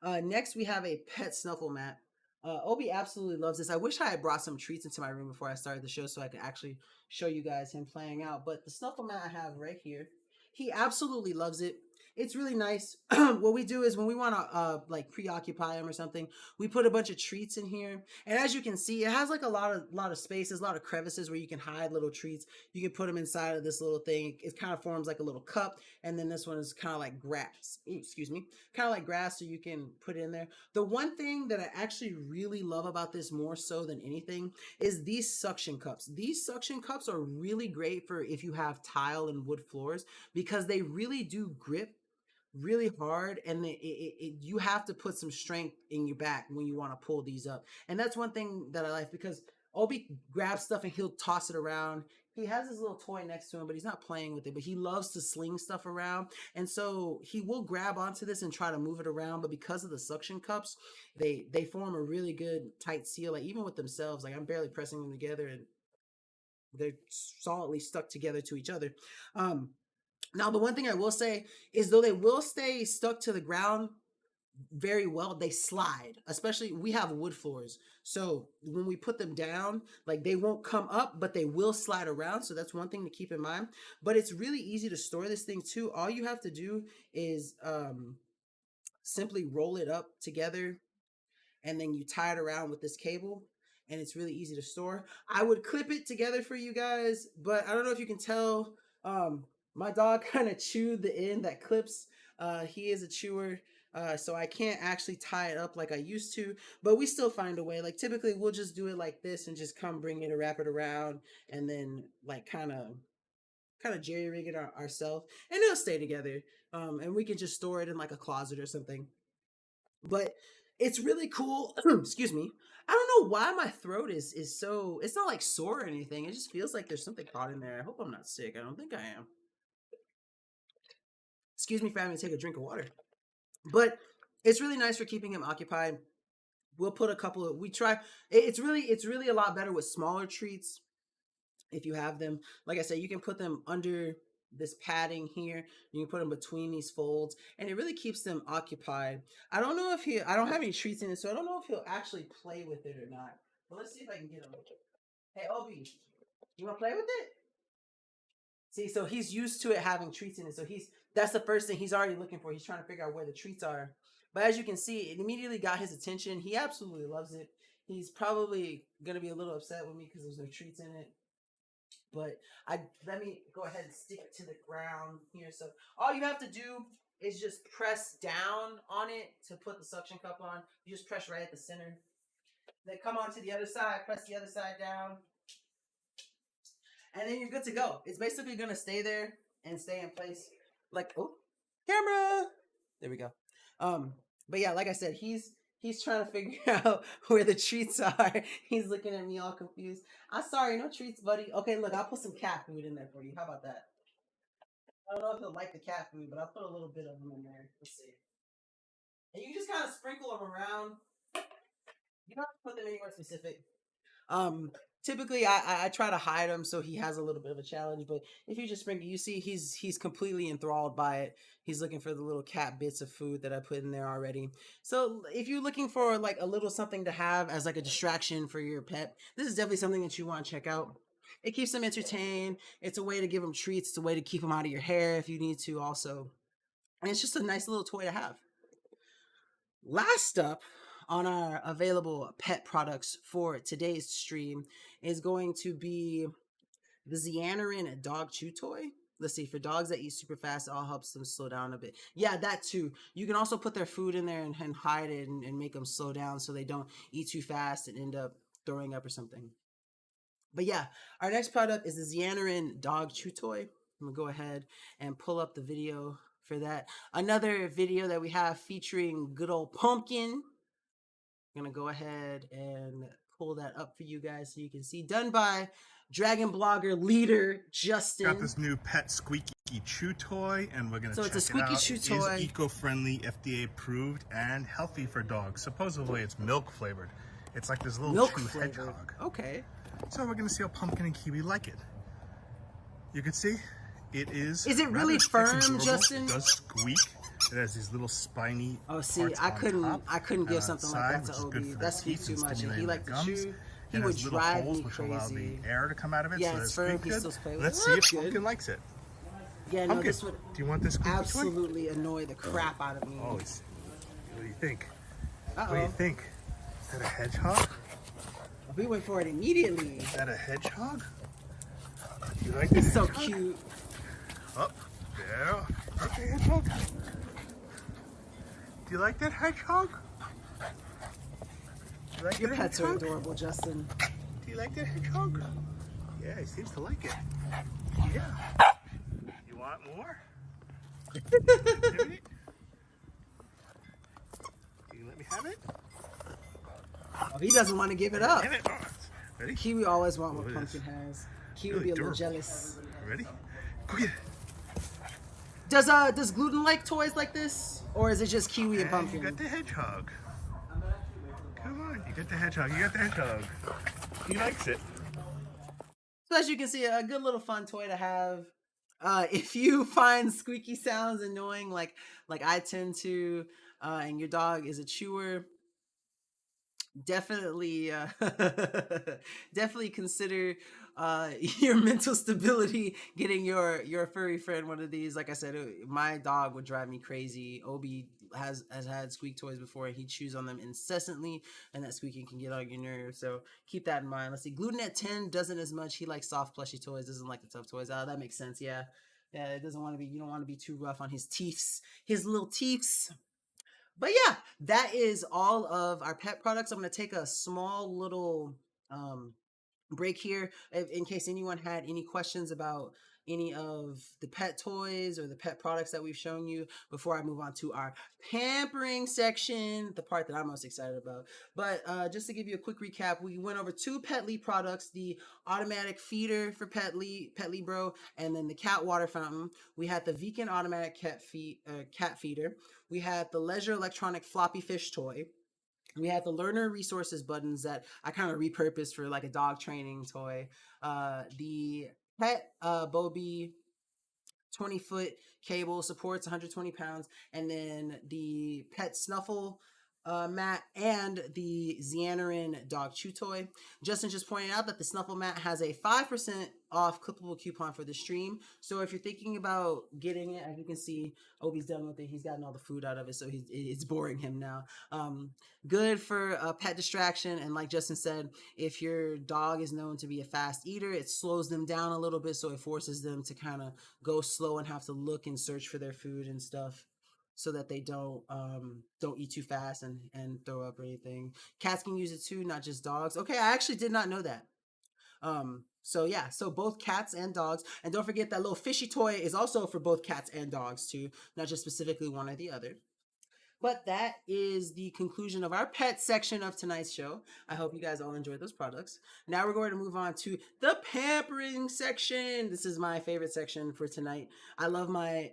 Next we have a pet snuffle mat. Obi absolutely loves this. I wish I had brought some treats into my room before I started the show so I could actually show you guys him playing out. But the snuffle mat I have right here, he absolutely loves it. It's really nice. What we do is when we want to like preoccupy him or something, we put a bunch of treats in here. And as you can see, it has like a lot of spaces, a lot of crevices where you can hide little treats. You can put them inside of this little thing. It kind of forms like a little cup. And then this one is kind of like grass. Excuse me. Kind of like grass, so you can put it in there. The one thing that I actually really love about this more so than anything is these suction cups. These suction cups are really great for if you have tile and wood floors, because they really do grip really hard, and you have to put some strength in your back when you want to pull these up. And that's one thing that I like, because Obi grabs stuff and he'll toss it around. He has his little toy next to him, but he's not playing with it, but he loves to sling stuff around. And so he will grab onto this and try to move it around, but because of the suction cups, they form a really good tight seal. Like even with themselves, like I'm barely pressing them together and they're solidly stuck together to each other. Now, the one thing I will say is, though they will stay stuck to the ground very well, they slide. Especially, we have wood floors. So when we put them down, like they won't come up, but they will slide around. So that's one thing to keep in mind. But it's really easy to store this thing too. All you have to do is simply roll it up together, and then you tie it around with this cable, and it's really easy to store. I would clip it together for you guys, but I don't know if you can tell. My dog kind of chewed the end that clips. He is a chewer, so I can't actually tie it up like I used to, but we still find a way. Like typically we'll just do it like this and just come bring it and wrap it around, and then like kind of jerry rig it ourselves, and it'll stay together. And we can just store it in like a closet or something. But it's really cool. Excuse me. I don't know why my throat is so, it's not like sore or anything. It just feels like there's something caught in there. I hope I'm not sick. I don't think I am. Excuse me for having to take a drink of water. But it's really nice for keeping him occupied. We'll put a couple of, we try, it's really a lot better with smaller treats if you have them. Like I said, you can put them under this padding here. You can put them between these folds, and it really keeps them occupied. I don't know if I don't have any treats in it, so I don't know if he'll actually play with it or not. But let's see if I can get him. Hey, Obi, you want to play with it? See, so he's used to it having treats in it. So that's the first thing he's already looking for. He's trying to figure out where the treats are. But as you can see, it immediately got his attention. He absolutely loves it. He's probably going to be a little upset with me because there's no treats in it. But let me go ahead and stick it to the ground here. So all you have to do is just press down on it to put the suction cup on. You just press right at the center. Then come on to the other side, press the other side down. And then you're good to go. It's basically going to stay there and stay in place. Like, oh, camera. There we go. But yeah, like I said, he's trying to figure out where the treats are. He's looking at me all confused. I'm sorry, no treats, buddy. Okay, look, I'll put some cat food in there for you. How about that? I don't know if he'll like the cat food, but I'll put a little bit of them in there. Let's see. And you just kind of sprinkle them around. You don't have to put them anywhere specific. Typically I try to hide him so he has a little bit of a challenge, but if you just sprinkle, you see he's completely enthralled by it. He's looking for the little cat bits of food that I put in there already. So if you're looking for like a little something to have as like a distraction for your pet, this is definitely something that you want to check out. it keeps them entertained. It's a way to give them treats. It's a way to keep them out of your hair if you need to also. And it's just a nice little toy to have. Last up on our available pet products for today's stream is going to be the Xanarin dog chew toy. Let's see, for dogs that eat super fast, it all helps them slow down a bit. Yeah, that too. You can also put their food in there and hide it and make them slow down so they don't eat too fast and end up throwing up or something. But yeah, our next product is the Xanarin dog chew toy. I'm gonna go ahead and pull up the video for that. Another video that we have featuring good old Pumpkin. I'm gonna go ahead and pull that up for you guys so you can see. Done by Dragon Blogger leader Justin. Got this new pet squeaky chew toy, and we're gonna check it out. So it's a squeaky chew toy. It is eco-friendly, FDA approved, and healthy for dogs. Supposedly it's milk flavored. It's like this little chew hedgehog. Okay. So we're gonna see how Pumpkin and Kiwi like it. You can see it is. Is it really firm, Justin? It does squeak. It has these little spiny. Oh, see, I couldn't give something like that to Obi. That's too much. And he liked to chew. He would drive me crazy. Allow the air to come out of it. Yeah, so it's firm. He still plays with it. Let's see if Pumpkin likes it. Yeah, no, this would do you want this absolutely annoy the crap out of me. Oh, what do you think? What do you think? Is that a hedgehog? We went for it immediately. Is that a hedgehog? Do you like this? It's so cute. Oh, yeah. Okay, hedgehog. Do you like that hedgehog? Do you like Your pets are adorable, Justin. Do you like that hedgehog? Yeah, he seems to like it. Yeah. You want more? Can you let me have it? Oh, he doesn't want to give it up. Give it. Oh, ready? Kiwi always want what Pumpkin has. Kiwi Really be a little durable. jealous. Ready? Go get it. Does Gluten like toys like this, or is it just Kiwi and Pumpkin? You got the hedgehog. Come on, you got the hedgehog. You got the hedgehog. He likes it. So as you can see, a good little fun toy to have. If you find squeaky sounds annoying, like I tend to, and your dog is a chewer, definitely definitely consider your mental stability getting your furry friend one of these. Like I said, my dog would drive me crazy. Obi has had squeak toys before, and he chews on them incessantly, and that squeaking can get on your nerves, so keep that in mind. Let's see, Gluten at 10 doesn't as much. He likes soft plushy toys, doesn't like the tough toys. That makes sense. Yeah, it doesn't want to be, you don't want to be too rough on his teeths, his little teeths. But yeah, that is all of our pet products. I'm going to take a small little break here in case anyone had any questions about any of the pet toys or the pet products that we've shown you before I move on to our pampering section, the part that I'm most excited about. But just to give you a quick recap, we went over 2 Petly products, the automatic feeder for Petly Bro, and then the cat water fountain. We had the Vegan automatic cat feeder. We had the leisure electronic floppy fish toy. We had the learner resources buttons that I kind of repurposed for like a dog training toy. The pet Bobby 20-foot cable, supports 120 pounds. And then the pet Snuffle Mat and the Xanarin dog chew toy. Justin just pointed out that the Snuffle Mat has a 5% off clippable coupon for the stream. So if you're thinking about getting it, as you can see, Obi's done with it. He's gotten all the food out of it, so it's boring him now. Good for a pet distraction. And like Justin said, if your dog is known to be a fast eater, it slows them down a little bit, so it forces them to kind of go slow and have to look and search for their food and stuff, so that they don't eat too fast and throw up or anything. Cats can use it too, not just dogs. Okay, I actually did not know that. So yeah, so both cats and dogs. And don't forget that little fishy toy is also for both cats and dogs too, not just specifically one or the other. But that is the conclusion of our pet section of tonight's show. I hope you guys all enjoyed those products. Now we're going to move on to the pampering section. This is my favorite section for tonight. I love my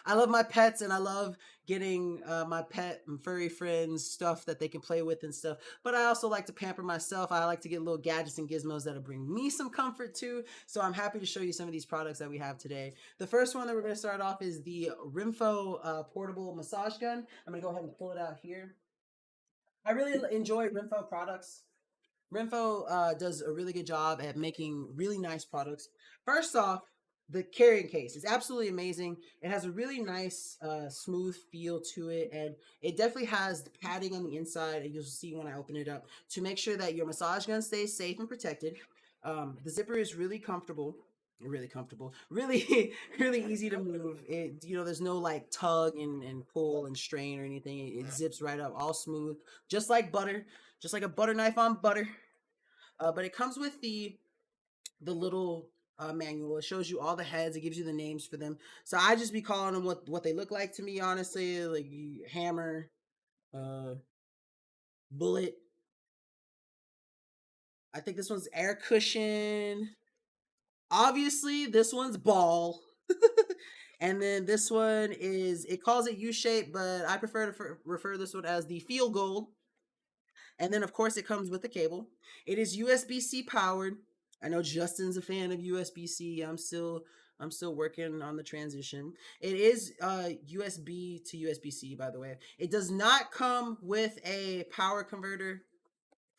I love my pets, and I love getting my pet and furry friends stuff that they can play with and stuff. But I also like to pamper myself. I like to get little gadgets and gizmos that'll bring me some comfort too. So I'm happy to show you some of these products that we have today. The first one that we're going to start off is the Renfo portable massage gun. I'm going to go ahead and pull it out here. I really enjoy Renfo products. Renfo does a really good job at making really nice products. First off, the carrying case is absolutely amazing. It has a really nice, smooth feel to it, and it definitely has the padding on the inside, and you'll see when I open it up, to make sure that your massage gun stays safe and protected. The zipper is really comfortable. Really comfortable, really really easy to move. It, there's no like tug and pull and strain or anything. It zips right up, all smooth, just like butter, just like a butter knife on butter. But it comes with the little manual. It shows you all the heads. It gives you the names for them. So I just be calling them what they look like to me, honestly. Like hammer, bullet. I think this one's air cushion. Obviously, this one's ball. And then this one it calls it U-shape, but I prefer to refer this one as the field goal. And then, of course, it comes with a cable. It is USB-C powered. I know Justin's a fan of USB-C. I'm still working on the transition. It is USB to USB-C, by the way. It does not come with a power converter,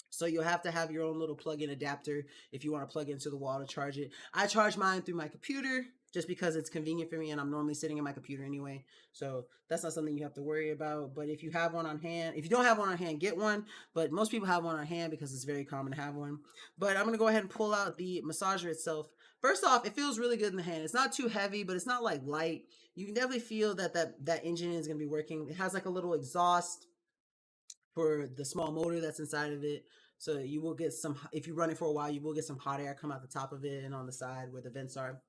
so you'll have to have your own little plug-in adapter if you want to plug into the wall to charge it. I charge mine through my computer just because it's convenient for me, and I'm normally sitting in my computer anyway. So that's not something you have to worry about. But if you have one on hand, if you don't have one on hand, get one. But most people have one on hand because it's very common to have one. But I'm going to go ahead and pull out the massager itself. First off, it feels really good in the hand. It's not too heavy, but it's not like light. You can definitely feel that engine is going to be working. It has like a little exhaust for the small motor that's inside of it. So you will get some, if you run it for a while, you will get some hot air come out the top of it and on the side where the vents are.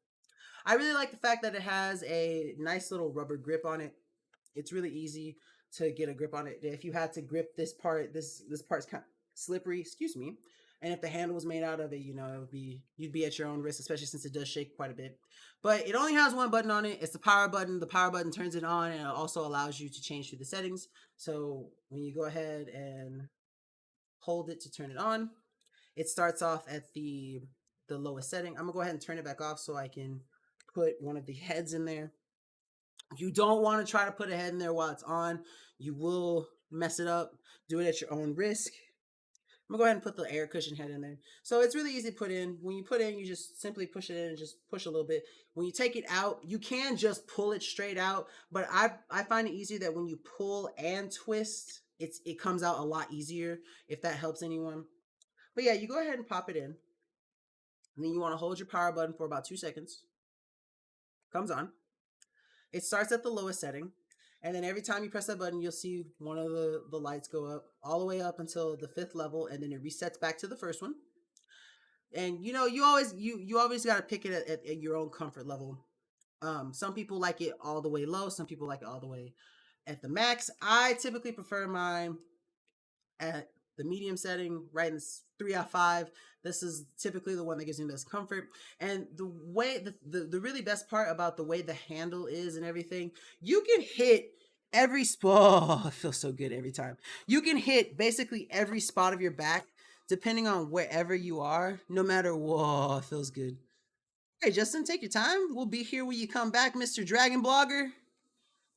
I really like the fact that it has a nice little rubber grip on it. It's really easy to get a grip on it. If you had to grip this part, this part's kind of slippery, excuse me. And if the handle was made out of it, you'd be at your own risk, especially since it does shake quite a bit. But it only has one button on it. It's the power button. The power button turns it on, and it also allows you to change through the settings. So when you go ahead and hold it to turn it on, it starts off at the lowest setting. I'm gonna go ahead and turn it back off so I can put one of the heads in there. You don't want to try to put a head in there while it's on. You will mess it up. Do it at your own risk. I'm gonna go ahead and put the air cushion head in there. So it's really easy to put in. When you put in, you just simply push it in and just push a little bit. When you take it out, you can just pull it straight out, but I find it easier that when you pull and twist, it comes out a lot easier, if that helps anyone. But yeah, you go ahead and pop it in. And then you want to hold your power button for about 2 seconds. Comes on. It starts at the lowest setting. And then every time you press that button, you'll see one of the lights go up all the way up until the 5th level, and then it resets back to the first one. And you always got to pick it at your own comfort level. Some people like it all the way low. Some people like it all the way at the max. I typically prefer mine at the medium setting, right in 3 out of 5. This is typically the one that gives me the best comfort. And the way the really best part about the way the handle is and everything, you can hit every spot. Oh, it feels so good every time. You can hit basically every spot of your back, depending on wherever you are, no matter what. It feels good. Hey, Justin, take your time. We'll be here when you come back, Mr. Dragon Blogger.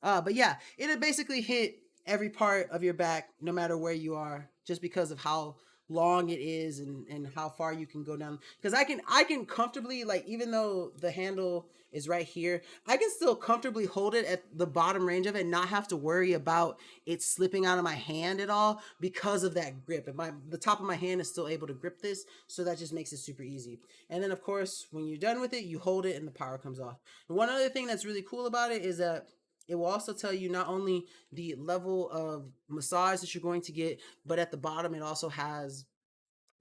But yeah, it'll basically hit every part of your back, no matter where you are, just because of how long it is and how far you can go down. Because I can comfortably, like, even though the handle is right here, I can still comfortably hold it at the bottom range of it and not have to worry about it slipping out of my hand at all because of that grip. And the top of my hand is still able to grip this, so that just makes it super easy. And then, of course, when you're done with it, you hold it and the power comes off. And one other thing that's really cool about it is that it will also tell you not only the level of massage that you're going to get, but at the bottom it also has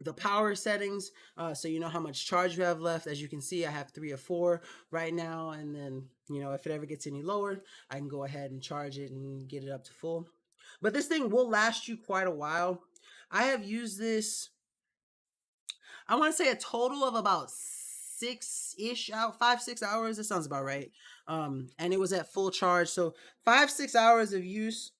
the power settings, so you know how much charge you have left. As you can see, I have 3 or 4 right now, and then if it ever gets any lower, I can go ahead and charge it and get it up to full. But this thing will last you quite a while. I have used this, I want to say, a total of about 5-6 hours. That sounds about right. And it was at full charge. So 5-6 hours of use,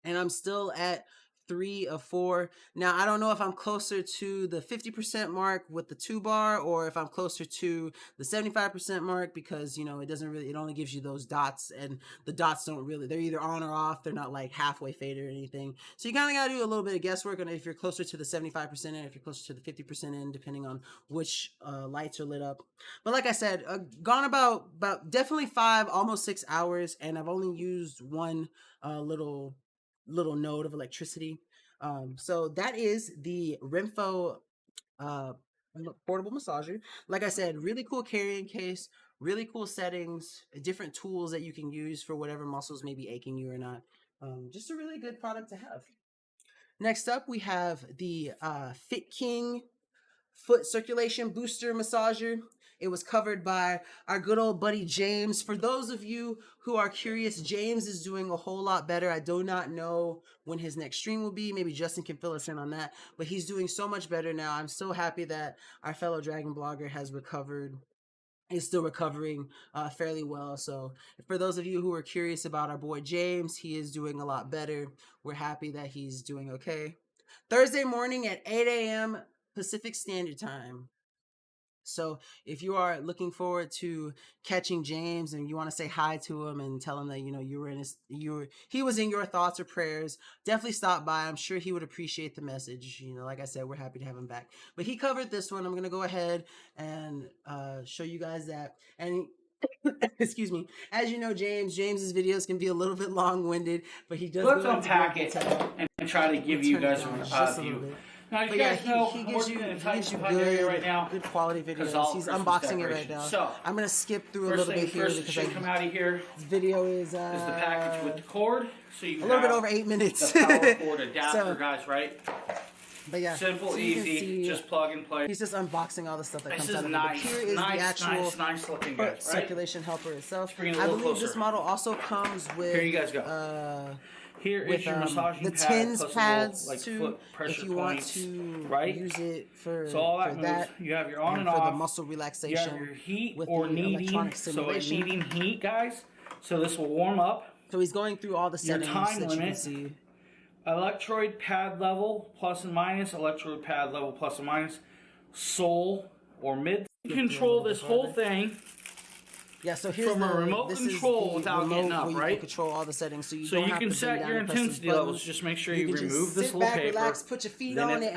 and I'm still at 3 of 4. Now, I don't know if I'm closer to the 50% mark with the 2-bar or if I'm closer to the 75% mark because, you know, it doesn't really, it only gives you those dots, and the dots don't really, they're either on or off. They're not like halfway faded or anything. So you kind of got to do a little bit of guesswork on if you're closer to the 75% end, if you're closer to the 50% end, depending on which lights are lit up. But like I said, gone about definitely 5, almost 6 hours, and I've only used one little node of electricity. So that is the Renfo portable massager. Like I said, really cool carrying case, really cool settings, different tools that you can use for whatever muscles may be aching you or not. Just a really good product to have. Next up, we have the Fit King foot circulation booster massager. It was covered by our good old buddy James. For those of you who are curious, James is doing a whole lot better. I do not know when his next stream will be. Maybe Justin can fill us in on that. But he's doing so much better now. I'm so happy that our fellow Dragon blogger has recovered. Is still recovering fairly well. So for those of you who are curious about our boy James, he is doing a lot better. We're happy that he's doing okay. Thursday morning at 8 a.m. Pacific Standard Time. So if you are looking forward to catching James and you want to say hi to him and tell him that, you know, he was in your thoughts or prayers, definitely stop by. I'm sure he would appreciate the message. You know, like I said, we're happy to have him back. But he covered this one. I'm going to go ahead and show you guys that. And excuse me. As you know, James's videos can be a little bit long-winded, but he does. Let's unpack it and try to give you guys a view. Now, you guys know he gives you good quality videos. He's unboxing it right now. So I'm gonna skip through a little bit here because come out of here. This video is the package with the cord, so you a little bit over 8 minutes. The power cord adapter, guys, right? But yeah, simple, easy, just plug and play. He's just unboxing all the stuff that comes out of it. Nice, Here is the actual nice looking, guys, right? circulation helper itself. I believe closer. This model also comes with. Here you guys go. Here is your massaging the pad, tins pads like too, if you want to use it for, so all that, for that. You have your on and for off. the muscle relaxation. You have your heat with or the kneading. So kneading heat, guys. So this will warm up. So he's going through all the settings time that limit. you can see. Electrode pad level plus and minus. Electrode pad level plus and minus. Sole or mid. You control this whole thing. Yeah, so here's from a remote control without getting up, right? You can control all the settings, so you so don't you have can to set your intensity levels. Just make sure you remove this little paper. Relax, put your feet on it,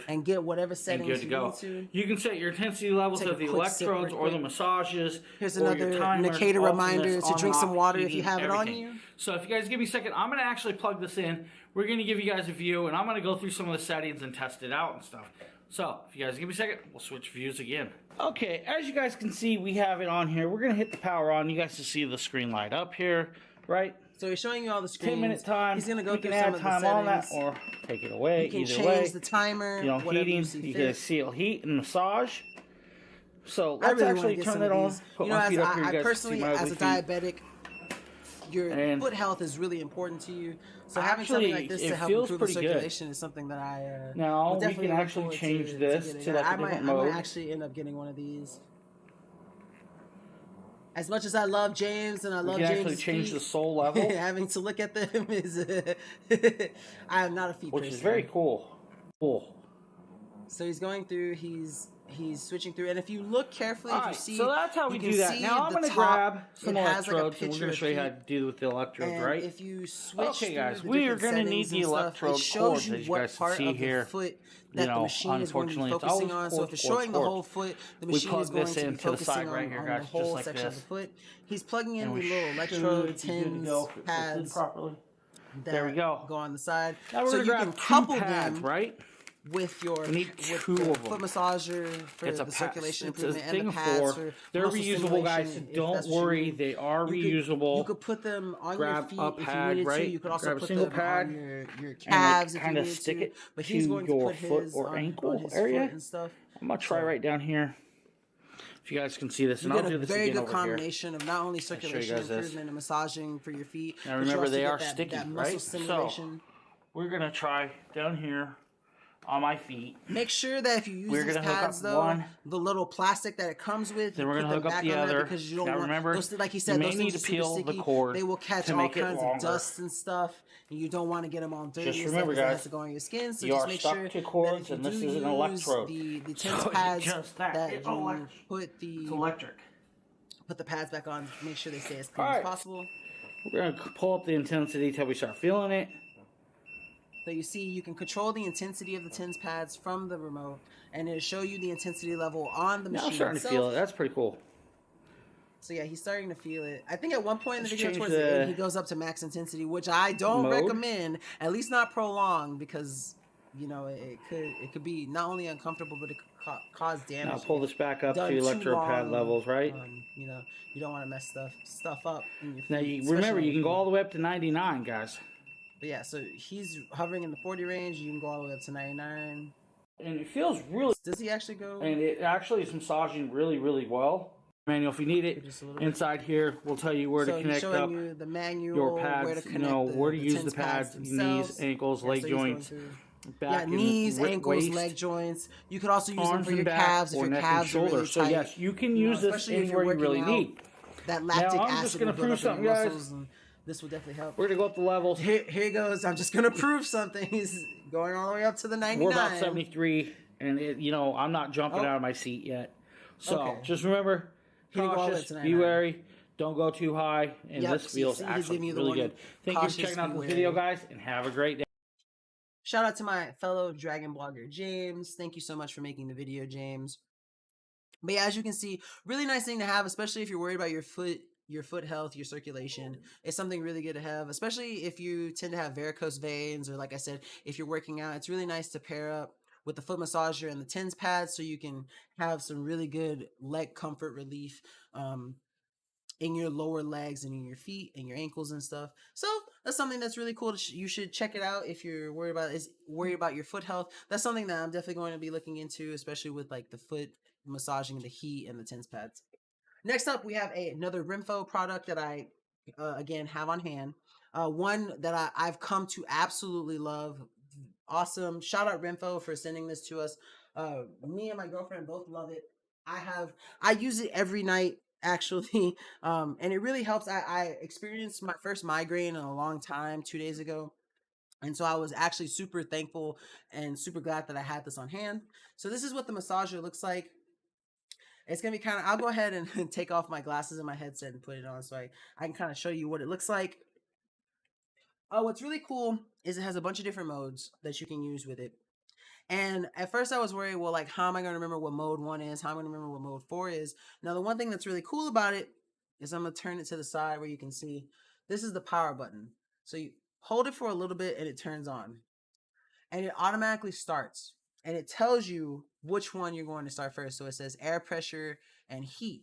and get whatever settings you need to. You can set your intensity levels of the electrodes or the massages. Here's another Nkda reminder to drink some water if you have it on you. So if you guys give me a second, I'm going to actually plug this in. We're going to give you guys a view, and I'm going to go through some of the settings and test it out and stuff. So, if you guys give me a second, we'll switch views again. Okay, as you guys can see, we have it on here. We're going to hit the power on. You guys can see the screen light up here, right? So he's showing you all the screens. 10-minute time. He's going to go through some of the settings. On that or take it away. You can either change way. The timer. You know, heating. You can see heat and massage. So let's actually turn it on. You know, I personally, as a diabetic, your foot health is really important to you. So having something like this to help improve the circulation is something that I now we can actually change this to like a different mode. I might actually end up getting one of these. As much as I love James and I love James, actually change the sole level. Having to look at them is I am not a feet person. Which is very cool. Cool. So he's going through. He's switching through, and if you look carefully, if you see, so that's how we do that. Now I'm going to grab some electrodes, and we're going to show you how to do with the electrodes, right? If you switch, okay, guys, we are going to need the electrode cords, as you guys can see here. Foot that the machine is going to be focusing on. So if it's showing the whole foot, the machine is going to be focusing on the whole section of the foot. He's plugging in the little electrode tins pads properly. There we go. Go on the side, now we're so you can couple them, right? With your foot massager for the circulation improvement and the pads for they're reusable, guys. Don't worry, they are reusable. You could put them on your feet if you needed to. You could also put them on your calves if you needed to. Stick it but he's going to put his or on ankle his area foot and stuff. I'm gonna try right down here. If you guys can see this, and I'll do this again over here. You get a very good combination of not only circulation improvement and massaging for your feet. Now remember, they are sticky, right? So we're gonna try down here. on my feet. Make sure that if you use these pads, though, the little plastic that it comes with, then you we're put gonna them hook up back the on other. there because you don't want remember, those, like he said, you may those need things to are peel super the sticky. cord They will catch to all make it kinds of longer. dust and stuff, and you don't want to get them all dirty. Just remember, guys, it guys, has to go on your skin. So you just are make stuck sure to cords, that and if this you is do an electrode. the TENS So pads, just that it's you put the it's electric. Put the pads back on. Make sure they stay as clean All as right. possible. We're gonna pull up the intensity till we start feeling it. So you see, you can control the intensity of the TENS pads from the remote, and it'll show you the intensity level on the machine Now I'm starting itself. to feel it. That's pretty cool. So yeah, he's starting to feel it. I think at one point in the Let's video change towards the end, he goes up to max intensity, which I don't recommend, at least not prolonged, because you know it could be not only uncomfortable, but it could cause damage. Now pull this back up to electrode pad levels, right? You know, you don't want to mess stuff up in your food. Now you remember, you can go all the way up to 99, guys. But yeah, so he's hovering in the 40 range. You can go all the way up to 99. And it feels really... Does he actually go? And it actually is massaging really, really well. Manual, if you need it, inside here, we'll tell you where to connect up you the manual, your pads, where to connect where to use the pads, knees, ankles, leg joints, back, knees, ankles, waist, leg joints. You could also use them for your calves if your calves are really tight. So yes, you can use this anywhere you really need. That lactic acid. I'm just going to prove something, guys. This will definitely help. We're going to go up the levels. Here he goes. I'm just going to prove something. He's going all the way up to the 99. We're about 73, and I'm not jumping out of my seat yet. So just remember, cautious, be wary, don't go too high, and this feels actually really good. Thank you for checking out this video, guys, and have a great day. Shout out to my fellow dragon blogger, James. Thank you so much for making the video, James. But yeah, as you can see, really nice thing to have, especially if you're worried about your foot health, your circulation. It's something really good to have, especially if you tend to have varicose veins, or like I said, if you're working out. It's really nice to pair up with the foot massager and the TENS pads, so you can have some really good leg comfort relief in your lower legs and in your feet and your ankles and stuff. So that's something that's really cool. You should check it out if you're worried about your foot health. That's something that I'm definitely going to be looking into, especially with like the foot massaging, the heat, and the TENS pads. Next up, we have another Renfo product that I again have on hand. One that I've come to absolutely love. Awesome. Shout out Renfo for sending this to us. Me and my girlfriend both love it. I use it every night, actually, and it really helps. I experienced my first migraine in a long time 2 days ago, and so I was actually super thankful and super glad that I had this on hand. So this is what the massager looks like. It's gonna be kind of, I'll go ahead and take off my glasses and my headset and put it on so I can kind of show you what it looks like. What's really cool is it has a bunch of different modes that you can use with it. And at first I was worried, well, like, how am I going to remember what mode 1 is? How am I going to remember what mode 4 is? Now, the one thing that's really cool about it is I'm going to turn it to the side where you can see this is the power button. So you hold it for a little bit and it turns on. And it automatically starts. And it tells you which one you're going to start first. So it says air pressure and heat.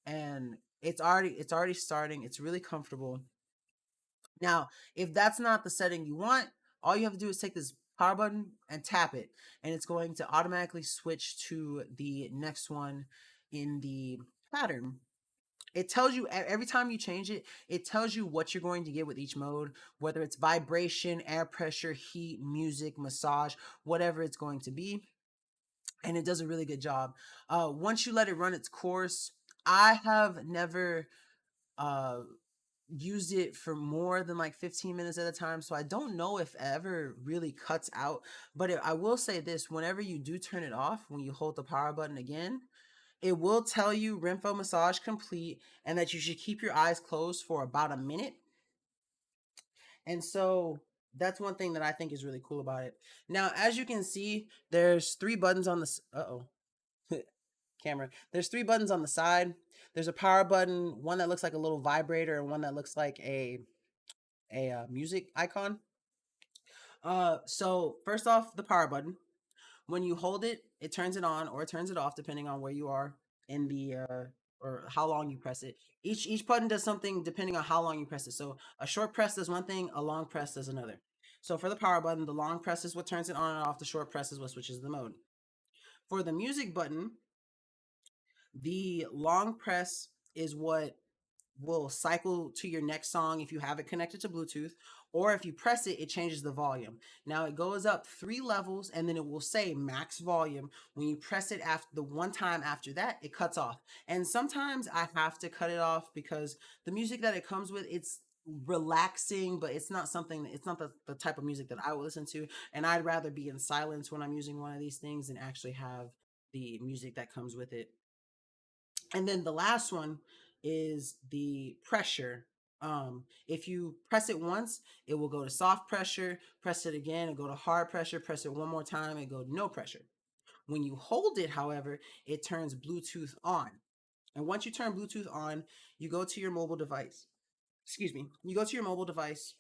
And it's already starting. It's really comfortable. Now, if that's not the setting you want, all you have to do is take this power button and tap it, and it's going to automatically switch to the next one in the pattern. It tells you every time you change it, it tells you what you're going to get with each mode, whether it's vibration, air pressure, heat, music, massage, whatever it's going to be. And it does a really good job. Once you let it run its course, I have never used it for more than like 15 minutes at a time, so I don't know if it ever really cuts out. But I will say this: whenever you do turn it off, when you hold the power button again, it will tell you Renfo massage complete, and that you should keep your eyes closed for about a minute. And so that's one thing that I think is really cool about it. Now, as you can see, there's 3 buttons on the camera. There's 3 buttons on the side. There's a power button, one that looks like a little vibrator, and one that looks like a music icon. So first off, the power button. When you hold it, it turns it on or it turns it off depending on where you are in the or how long you press it. Each button does something depending on how long you press it. So a short press does one thing, a long press does another. So for the power button, the long press is what turns it on and off. The short press is what switches the mode. For the music button, the long press is what will cycle to your next song if you have it connected to Bluetooth, or if you press it, it changes the volume. Now it goes up 3 levels, and then it will say max volume. When you press it after the one time after that, it cuts off. And sometimes I have to cut it off because the music that it comes with, it's relaxing, but it's not something, it's not the type of music that I would listen to, and I'd rather be in silence when I'm using one of these things and actually have the music that comes with it. And then the last one is the pressure. If you press it once, it will go to soft pressure. Press it again, it'll go to hard pressure. Press it one more time, it go to no pressure. When you hold it, however, it turns Bluetooth on. And once you turn Bluetooth on, you go to your mobile device. Excuse me. You go to your mobile device,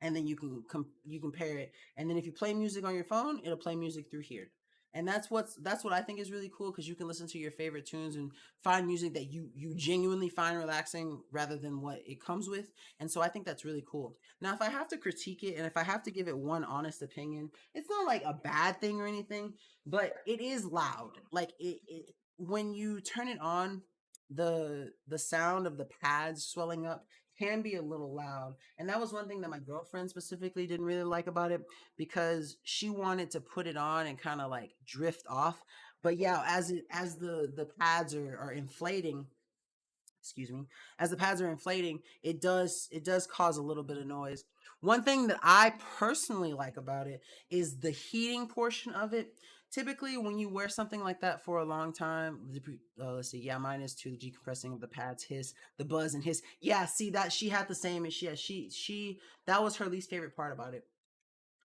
and then you can pair it. And then if you play music on your phone, it'll play music through here. And that's what I think is really cool, because you can listen to your favorite tunes and find music that you genuinely find relaxing rather than what it comes with. And so I think that's really cool. Now, if I have to critique it and if I have to give it one honest opinion, it's not like a bad thing or anything, but it is loud. Like it when you turn it on, the sound of the pads swelling up can be a little loud. And that was one thing that my girlfriend specifically didn't really like about it, because she wanted to put it on and kind of like drift off. But yeah, as the pads are inflating, excuse me, as the pads are inflating, it does cause a little bit of noise. One thing that I personally like about it is the heating portion of it. Typically, when you wear something like that for a long time, let's see, yeah, mine is too. The decompressing of the pads hiss, the buzz and hiss. Yeah, see that she had the same, and she that was her least favorite part about it.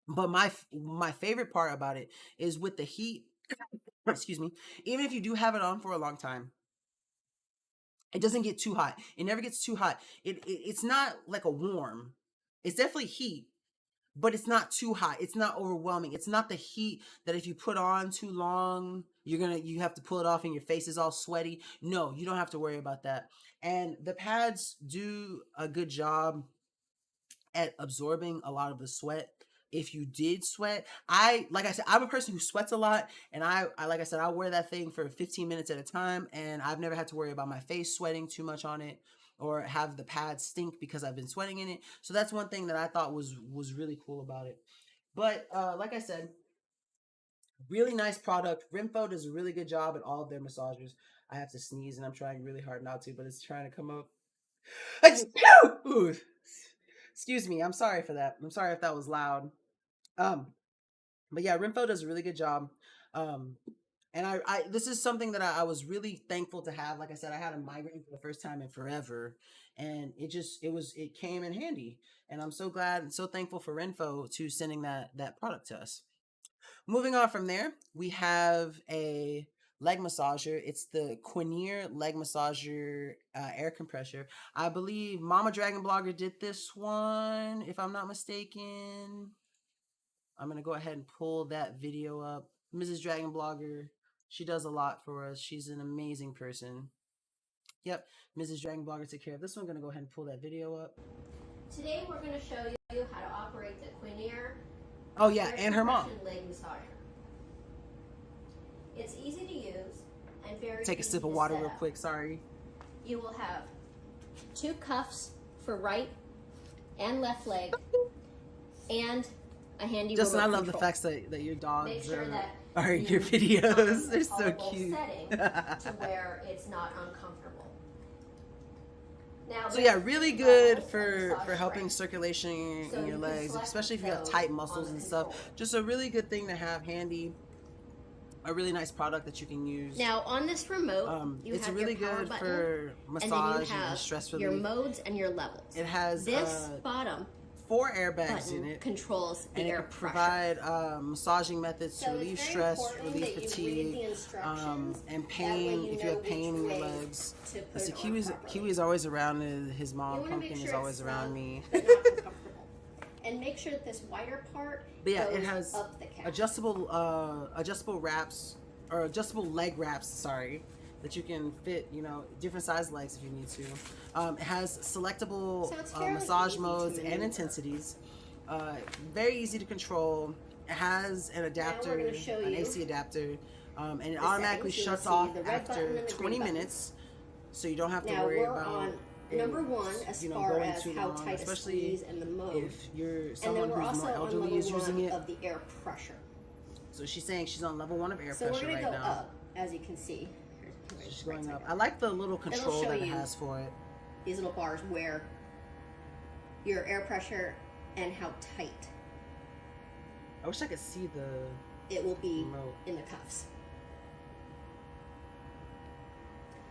But my favorite part about it is with the heat. Excuse me. Even if you do have it on for a long time, it doesn't get too hot. It never gets too hot. It's not like a warm. It's definitely heat, but it's not too hot. It's not overwhelming. It's not the heat that if you put on too long, you have to pull it off and your face is all sweaty. No, you don't have to worry about that. And the pads do a good job at absorbing a lot of the sweat. If you did sweat, like I said, I'm a person who sweats a lot, and I like I said, I wear that thing for 15 minutes at a time, and I've never had to worry about my face sweating too much on it or have the pads stink because I've been sweating in it. So that's one thing that I thought was really cool about it. But like I said, really nice product. Renfo does a really good job at all of their massagers. I have to sneeze, and I'm trying really hard not to, but it's trying to come up. Ooh. Excuse me. I'm sorry for that. I'm sorry if that was loud. But yeah, Renfo does a really good job. And I this is something that I was really thankful to have. Like I said, I had a migraine for the first time in forever, and it came in handy. And I'm so glad and so thankful for Renfo to sending that product to us. Moving on from there, we have a leg massager. It's the Quinier leg massager air compressor. I believe Mama Dragon Blogger did this one, if I'm not mistaken. I'm going to go ahead and pull that video up. Mrs. Dragon Blogger, she does a lot for us. She's an amazing person. Yep, Mrs. Dragon Blogger took care of this one. I'm going to go ahead and pull that video up. Today we're going to show you how to operate the Quinier. Oh yeah, and her mom. Leg massager. It's easy to use and very Take a sip of water real quick, sorry. You will have 2 cuffs for right and left leg and a handy Justin, I love control. The fact that your dogs sure are in your videos. They're so cute. Setting to where it's not uncomfortable. Now, so yeah, really good for helping circulation in your legs, especially if you have tight muscles and stuff. Just a really good thing to have handy. A really nice product that you can use. Now on this remote, it's really good for massage and stress relief. Your modes and your levels. It has this bottom 4 airbags in it. Controls the and air it can provide massaging methods to relieve stress, relieve fatigue, and pain. If you have pain in your legs, so Kiwi is always around. His mom Pumpkin is always around me. And make sure that this wider part but yeah, goes it has up the calf. adjustable wraps, or adjustable leg wraps, sorry, that you can fit, different size legs if you need to. It has selectable massage modes and intensities. Very easy to control. It has an adapter, an AC adapter, and it automatically shuts off after 20 minutes, so you don't have to worry about number one, as far as how tight a squeeze and the mode. If you're someone who's more elderly is using it. Of the air pressure. So she's saying she's on level 1 of air so pressure right now. So we're gonna go up, as you can see. She's going up. I like the little control that it has for it. These little bars where your air pressure and how tight. I wish I could see the. It will be remote. In the cuffs.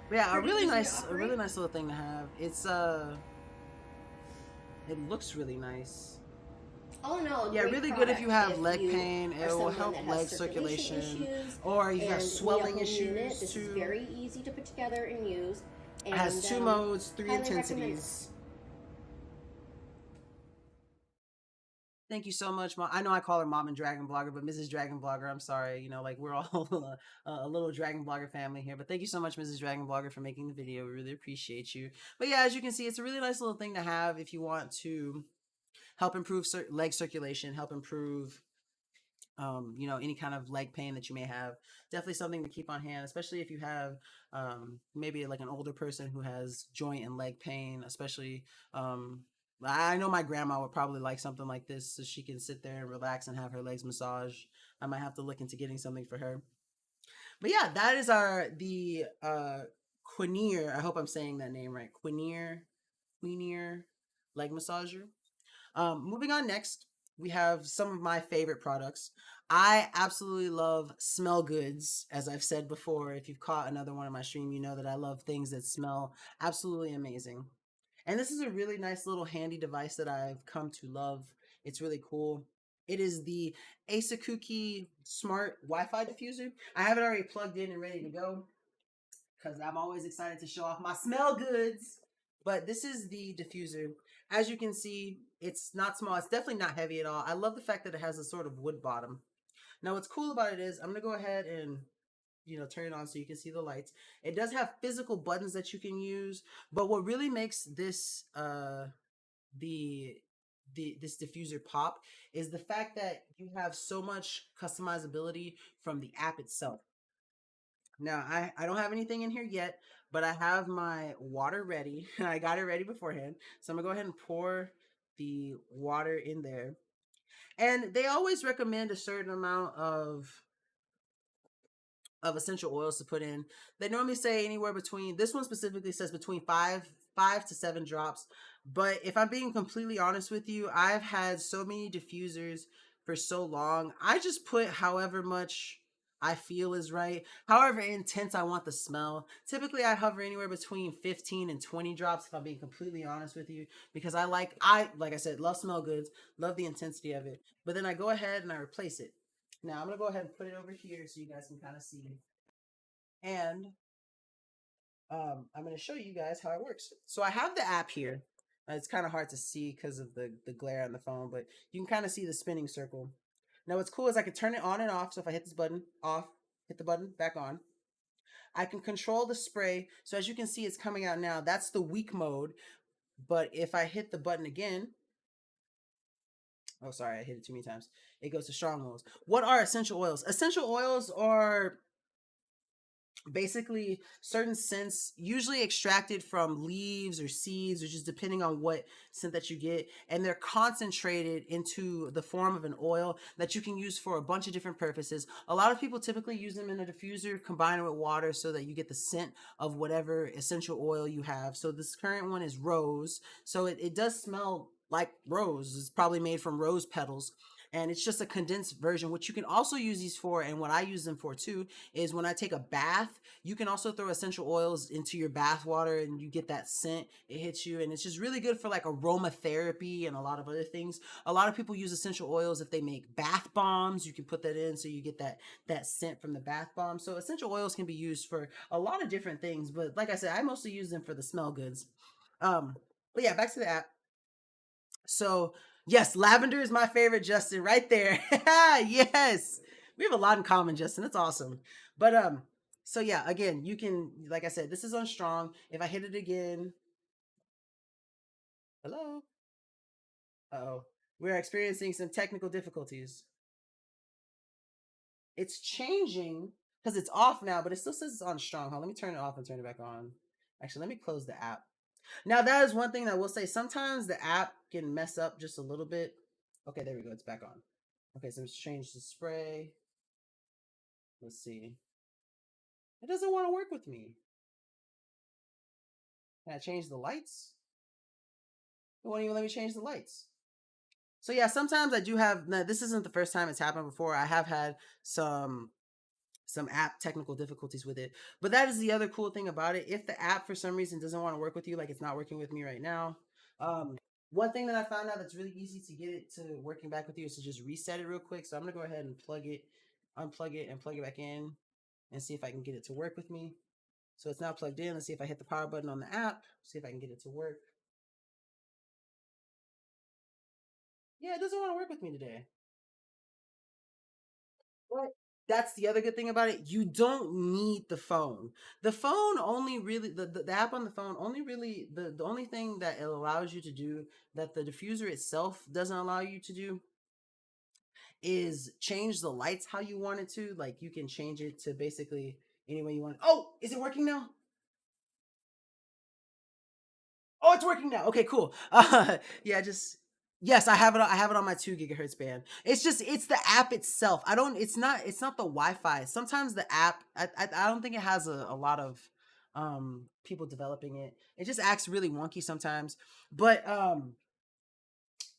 But yeah, a really nice little thing to have. It's it looks really nice. All in all, yeah, really good if you have leg pain. It will help leg circulation, or you have swelling issues. This is very easy to put together and use. And, it has 2 modes, 3 intensities. Thank you so much, Mom. I know I call her Mom and Dragon Blogger, but Mrs. Dragon Blogger, I'm sorry. You know, like we're all a little Dragon Blogger family here. But thank you so much, Mrs. Dragon Blogger, for making the video. We really appreciate you. But yeah, as you can see, it's a really nice little thing to have if you want to help improve leg circulation, help improve, you know, any kind of leg pain that you may have. Definitely something to keep on hand, especially if you have maybe like an older person who has joint and leg pain, especially. I know my grandma would probably like something like this so she can sit there and relax and have her legs massaged. I might have to look into getting something for her. But yeah, that is the Quinier. I hope I'm saying that name right. Quinier leg massager. Moving on next, we have some of my favorite products. I absolutely love smell goods. As I've said before, if you've caught another one of my stream, you know that I love things that smell absolutely amazing. And this is a really nice little handy device that I've come to love. It's really cool. It is the Asakuki Smart Wi-Fi Diffuser. I have it already plugged in and ready to go because I'm always excited to show off my smell goods. But this is the diffuser. As you can see, it's not small. It's definitely not heavy at all. I love the fact that it has a sort of wood bottom. Now, what's cool about it is I'm going to go ahead and turn it on so you can see the lights. It does have physical buttons that you can use, but what really makes this this diffuser pop is the fact that you have so much customizability from the app itself. Now, I don't have anything in here yet, but I have my water ready. I got it ready beforehand. So I'm gonna go ahead and pour the water in there. And they always recommend a certain amount of essential oils to put in. They normally say anywhere between, this one specifically says between 5 to 7 drops. But if I'm being completely honest with you, I've had so many diffusers for so long. I just put however much I feel is right, however intense I want the smell. Typically I hover anywhere between 15 and 20 drops if I'm being completely honest with you, because I like I said, love smell goods, love the intensity of it. But then I go ahead and I replace it. Now I'm gonna go ahead and put it over here so you guys can kind of see it. And I'm gonna show you guys how it works. So I have the app here. It's kind of hard to see because of the glare on the phone, but you can kind of see the spinning circle. Now what's cool is I can turn it on and off. So if I hit this button off, hit the button back on, I can control the spray. So as you can see, it's coming out now. That's the weak mode. But if I hit the button again, oh, sorry, I hit it too many times. It goes to strong modes. What are essential oils? Essential oils are basically certain scents, usually extracted from leaves or seeds, or just depending on what scent that you get, and they're concentrated into the form of an oil that you can use for a bunch of different purposes. A lot of people typically use them in a diffuser, combine it with water so that you get the scent of whatever essential oil you have. So this current one is rose, so it does smell like rose. It's probably made from rose petals. And it's just a condensed version. What you can also use these for, and what I use them for too, is when I take a bath, you can also throw essential oils into your bath water and you get that scent. It hits you, and it's just really good for like aromatherapy and a lot of other things. A lot of people use essential oils if they make bath bombs. You can put that in so you get that scent from the bath bomb. So essential oils can be used for a lot of different things. But like I said, I mostly use them for the smell goods. But yeah, back to the app. So yes, lavender is my favorite, Justin, right there. Yes, we have a lot in common, Justin. That's awesome. But so yeah, again, you can, like I said, this is on strong. If I hit it again, hello. Uh-oh, we're experiencing some technical difficulties. It's changing because it's off now, but it still says it's on strong. Hold on, let me turn it off and turn it back on. Actually, let me close the app. Now that is one thing that I will say. Sometimes the app can mess up just a little bit. Okay, there we go. It's back on. Okay, so let's change the spray. Let's see. It doesn't want to work with me. Can I change the lights? It won't even let me change the lights. So yeah, sometimes I do have. Now, this isn't the first time it's happened before. I have had some app technical difficulties with it. But that is the other cool thing about it. If the app for some reason doesn't want to work with you, like it's not working with me right now, one thing that I found out that's really easy to get it to working back with you is to just reset it real quick. So I'm gonna go ahead and plug it, unplug it, and plug it back in, and see if I can get it to work with me. So it's now plugged in. Let's see if I hit the power button on the app. See if I can get it to work. Yeah, it doesn't want to work with me today. But that's the other good thing about it. You don't need the phone. The phone only really, the app on the phone only really, the only thing that it allows you to do that the diffuser itself doesn't allow you to do is change the lights how you want it to. Like you can change it to basically any way you want it. Oh, is it working now? Oh, it's working now. Okay, cool. Yeah, just yes, I have it. I have it on my 2 gigahertz band. It's the app itself. I don't. It's not the Wi-Fi. Sometimes the app. I don't think it has a lot of people developing it. It just acts really wonky sometimes. But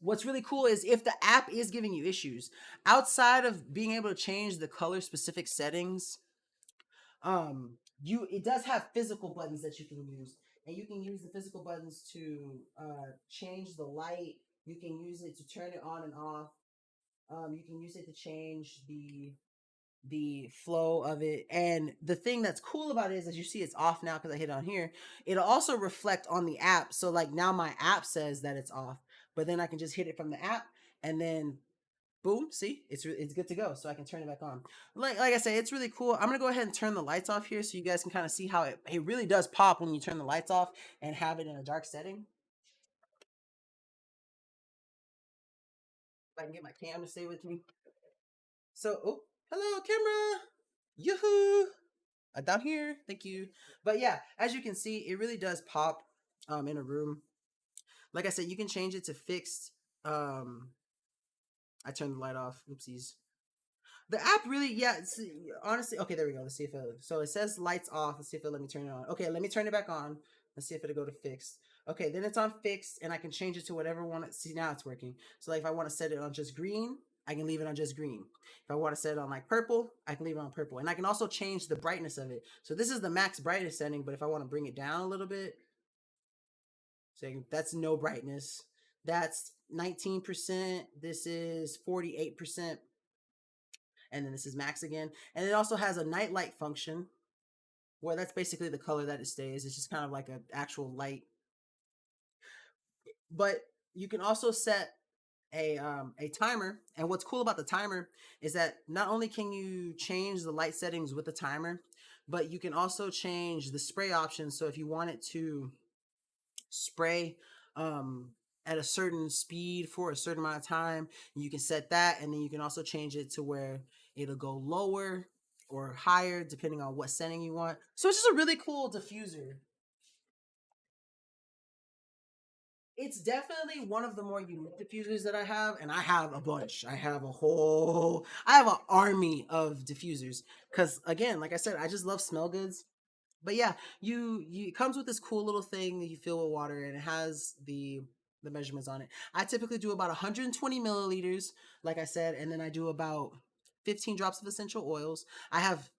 what's really cool is if the app is giving you issues outside of being able to change the color specific settings, it does have physical buttons that you can use, and you can use the physical buttons to change the light. You can use it to turn it on and off. You can use it to change the flow of it. And the thing that's cool about it is, as you see, it's off now because I hit it on here. It'll also reflect on the app. So like now my app says that it's off, but then I can just hit it from the app, and then boom, see, it's good to go. So I can turn it back on. Like I say, it's really cool. I'm gonna go ahead and turn the lights off here so you guys can kind of see how it really does pop when you turn the lights off and have it in a dark setting. If I can get my cam to stay with me. So, oh, hello, camera. Yoo-hoo. Down here, thank you. But yeah, as you can see, it really does pop in a room. Like I said, you can change it to fixed. I turned the light off. Oopsies. The app really, yeah, honestly, okay, there we go. Let's see if so it says lights off. Let's see if it'll let me turn it on. Okay, let me turn it back on. Let's see if it'll go to fixed. Okay, then it's on fixed, and I can change it to whatever I want. See, now it's working. So like if I want to set it on just green, I can leave it on just green. If I want to set it on like purple, I can leave it on purple. And I can also change the brightness of it. So this is the max brightness setting, but if I want to bring it down a little bit, so that's no brightness. That's 19%. This is 48%. And then this is max again. And it also has a night light function where that's basically the color that it stays. It's just kind of like an actual light. But you can also set a timer. And what's cool about the timer is that not only can you change the light settings with the timer, but you can also change the spray option. So if you want it to spray at a certain speed for a certain amount of time, you can set that, and then you can also change it to where it'll go lower or higher depending on what setting you want. So it's just a really cool diffuser. It's definitely one of the more unique diffusers that I have, and I have a bunch. I have an army of diffusers because, again, like I said, I just love smell goods. But yeah, it comes with this cool little thing that you fill with water, and it has the measurements on it. I typically do about 120 milliliters, like I said, and then I do about 15 drops of essential oils. I have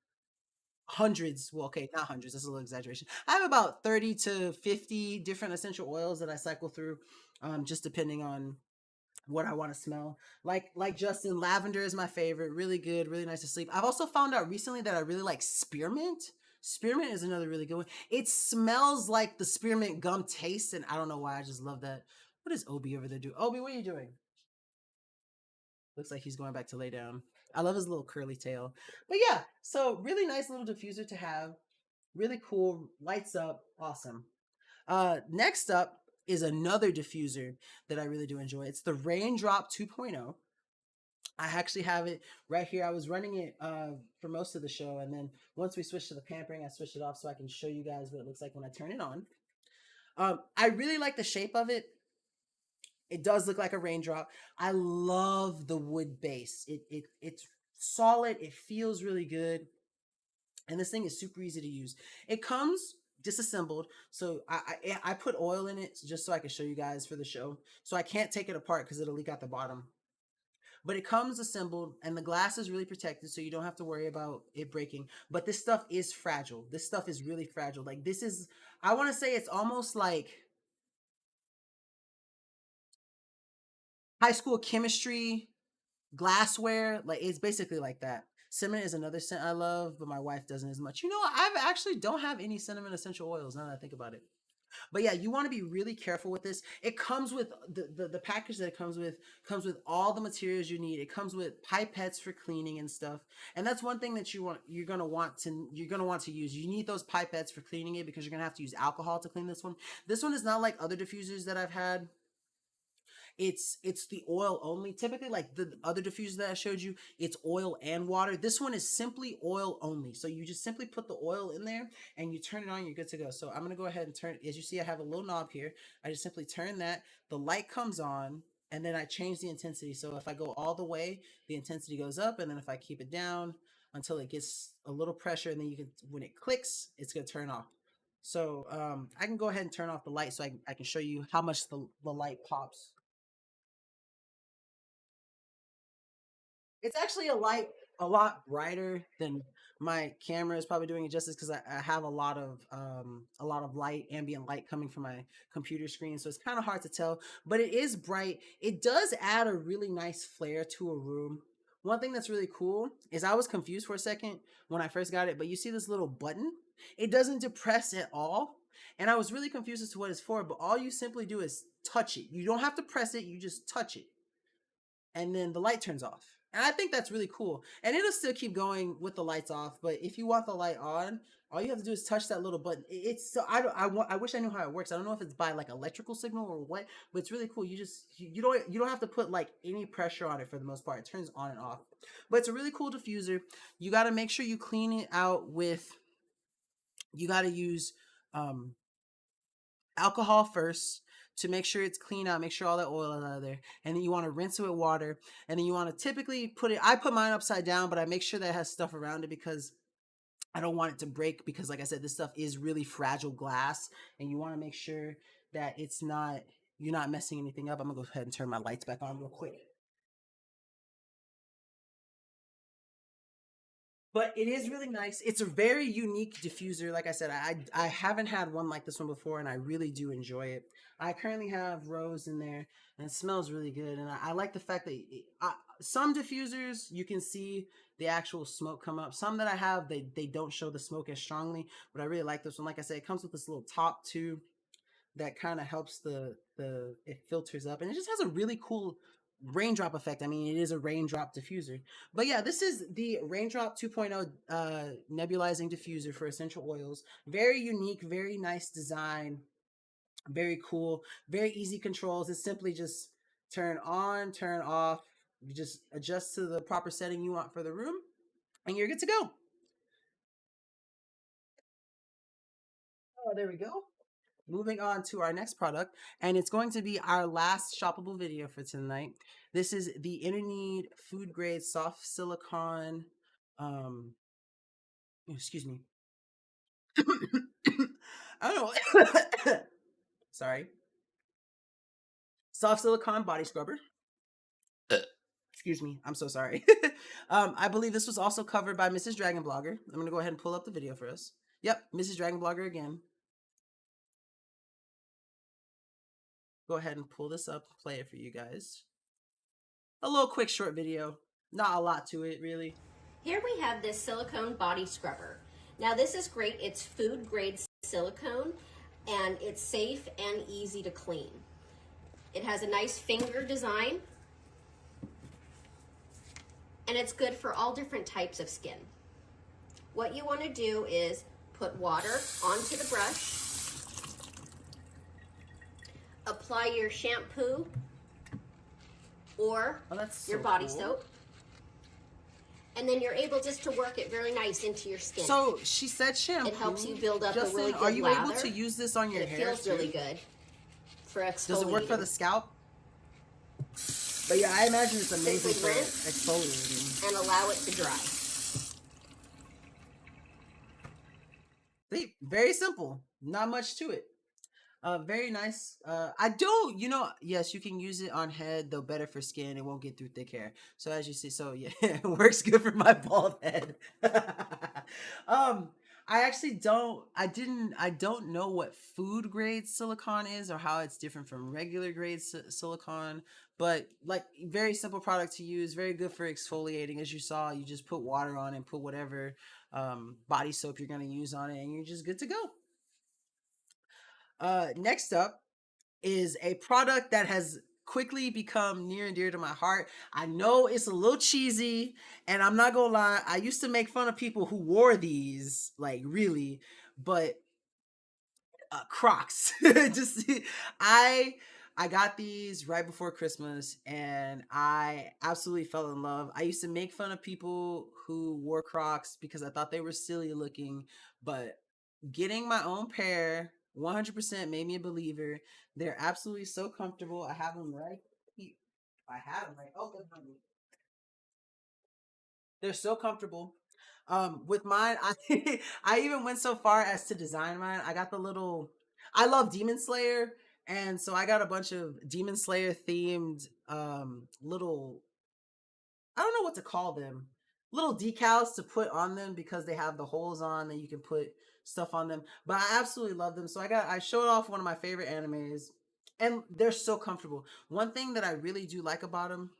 hundreds, well, okay, not hundreds, that's a little exaggeration. I have about 30 to 50 different essential oils that I cycle through, just depending on what I want to smell. Like Justin, lavender is my favorite. Really good, really nice to sleep. I've also found out recently that I really like spearmint. Spearmint is another really good one. It smells like the spearmint gum tastes, and I don't know why. I just love that. What does Obi over there do? Obi, what are you doing? Looks like he's going back to lay down. I love his little curly tail. But yeah, so really nice little diffuser to have. Really cool. Lights up. Awesome. Next up is another diffuser that I really do enjoy. It's the Raindrop 2.0. I actually have it right here. I was running it for most of the show, and then once we switched to the pampering, I switched it off so I can show you guys what it looks like when I turn it on. I really like the shape of it. It does look like a raindrop. I love the wood base. It's solid. It feels really good. And this thing is super easy to use. It comes disassembled. So I put oil in it just so I can show you guys for the show. So I can't take it apart because it'll leak out the bottom. But it comes assembled and the glass is really protected, so you don't have to worry about it breaking. But this stuff is fragile. This stuff is really fragile. Like this is, I want to say it's almost like high school chemistry glassware. Like it's basically like that. Cinnamon is another scent I love, but my wife doesn't as much. You know, I actually don't have any cinnamon essential oils now that I think about it. But yeah, you want to be really careful with this. It comes with the package that it comes with all the materials you need. It comes with pipettes for cleaning and stuff. And that's one thing that you're gonna want to use. You need those pipettes for cleaning it because you're gonna have to use alcohol to clean this one. This one is not like other diffusers that I've had. It's the oil only. Typically, like the other diffusers that I showed you, it's oil and water. This one is simply oil only. So you just simply put the oil in there and you turn it on, you're good to go. So I'm gonna go ahead and turn, as you see, I have a little knob here. I just simply turn that, the light comes on, and then I change the intensity. So if I go all the way, the intensity goes up, and then if I keep it down until it gets a little pressure, and then you can, when it clicks, it's gonna turn off. So I can go ahead and turn off the light so I can show you how much the light pops. It's actually a lot brighter than my camera is probably doing it justice because I have a lot of light, ambient light coming from my computer screen, so it's kind of hard to tell. But it is bright. It does add a really nice flare to a room. One thing that's really cool is I was confused for a second when I first got it, but you see this little button? It doesn't depress at all. And I was really confused as to what it's for, but all you simply do is touch it. You don't have to press it, you just touch it. And then the light turns off. And I think that's really cool. And it'll still keep going with the lights off. But if you want the light on, all you have to do is touch that little button. It's so I wish I knew how it works. I don't know if it's by like electrical signal or what, but it's really cool. You don't have to put like any pressure on it for the most part. It turns on and off. But it's a really cool diffuser. You got to make sure you clean it out with. You got to use alcohol first to make sure it's clean out, make sure all that oil is out of there. And then you want to rinse it with water. And then you want to typically put it, I put mine upside down, but I make sure that it has stuff around it because I don't want it to break because like I said, this stuff is really fragile glass and you want to make sure that you're not messing anything up. I'm gonna go ahead and turn my lights back on real quick. But it is really nice. It's a very unique diffuser. Like I said, I haven't had one like this one before, and I really do enjoy it. I currently have Rose in there, and it smells really good. And I like the fact that some diffusers, you can see the actual smoke come up. Some that I have, they don't show the smoke as strongly, but I really like this one. Like I said, it comes with this little top too that kind of helps it filters up. And it just has a really cool raindrop effect. I mean, it is a raindrop diffuser. But yeah, this is the Raindrop 2.0 nebulizing diffuser for essential oils. Very unique, very nice design, very cool, very easy controls. It's simply just turn on, turn off. You just adjust to the proper setting you want for the room, and you're good to go. Oh, there we go. Moving on to our next product, and it's going to be our last shoppable video for tonight. This is the Nkda food grade soft silicone. Excuse me. I don't know. Sorry. Soft silicone body scrubber. Excuse me. I'm so sorry. I believe this was also covered by Mrs. Dragon Blogger. I'm going to go ahead and pull up the video for us. Yep, Mrs. Dragon Blogger again. Go ahead and pull this up, play it for you guys. A little quick short video. Not a lot to it, really. Here we have this silicone body scrubber. Now this is great. It's food grade silicone and it's safe and easy to clean. It has a nice finger design and it's good for all different types of skin. What you want to do is put water onto the brush, apply your shampoo or your body soap, And then you're able just to work it very nice into your skin. So she said shampoo. It helps you build up Justin, a really good are you lather. able to use this on your hair? It feels really good for exfoliating. Does it work for the scalp? But yeah, I imagine it's amazing for exfoliating. And allow it to dry. See, very simple. Not much to it. Very nice. I don't, yes, you can use it on head, though better for skin. It won't get through thick hair. So as you see, so yeah, it works good for my bald head. I actually I don't know what food grade silicone is or how it's different from regular grade silicone, but like very simple product to use, very good for exfoliating. As you saw, you just put water on and put whatever body soap you're going to use on it and you're just good to go. Next up is a product that has quickly become near and dear to my heart. I know it's a little cheesy, and I'm not gonna lie, I used to make fun of people who wore these, like really, but Crocs. Just I got these right before Christmas and I absolutely fell in love. I used to make fun of people who wore Crocs because I thought they were silly looking, but getting my own pair 100% made me a believer. They're absolutely so comfortable. I have them right here. I have them right. Oh, they're so comfortable. With mine, I even went so far as to design mine. I got the little. I love Demon Slayer, and so I got a bunch of Demon Slayer themed little. I don't know what to call them. Little decals to put on them because they have the holes on and you can put stuff on them. But I absolutely love them. So I showed off one of my favorite animes and they're so comfortable. One thing that I really do like about them.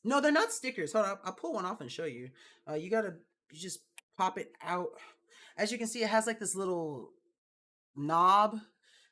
No, they're not stickers. Hold up. I'll pull one off and show you. You just pop it out. As you can see, it has like this little knob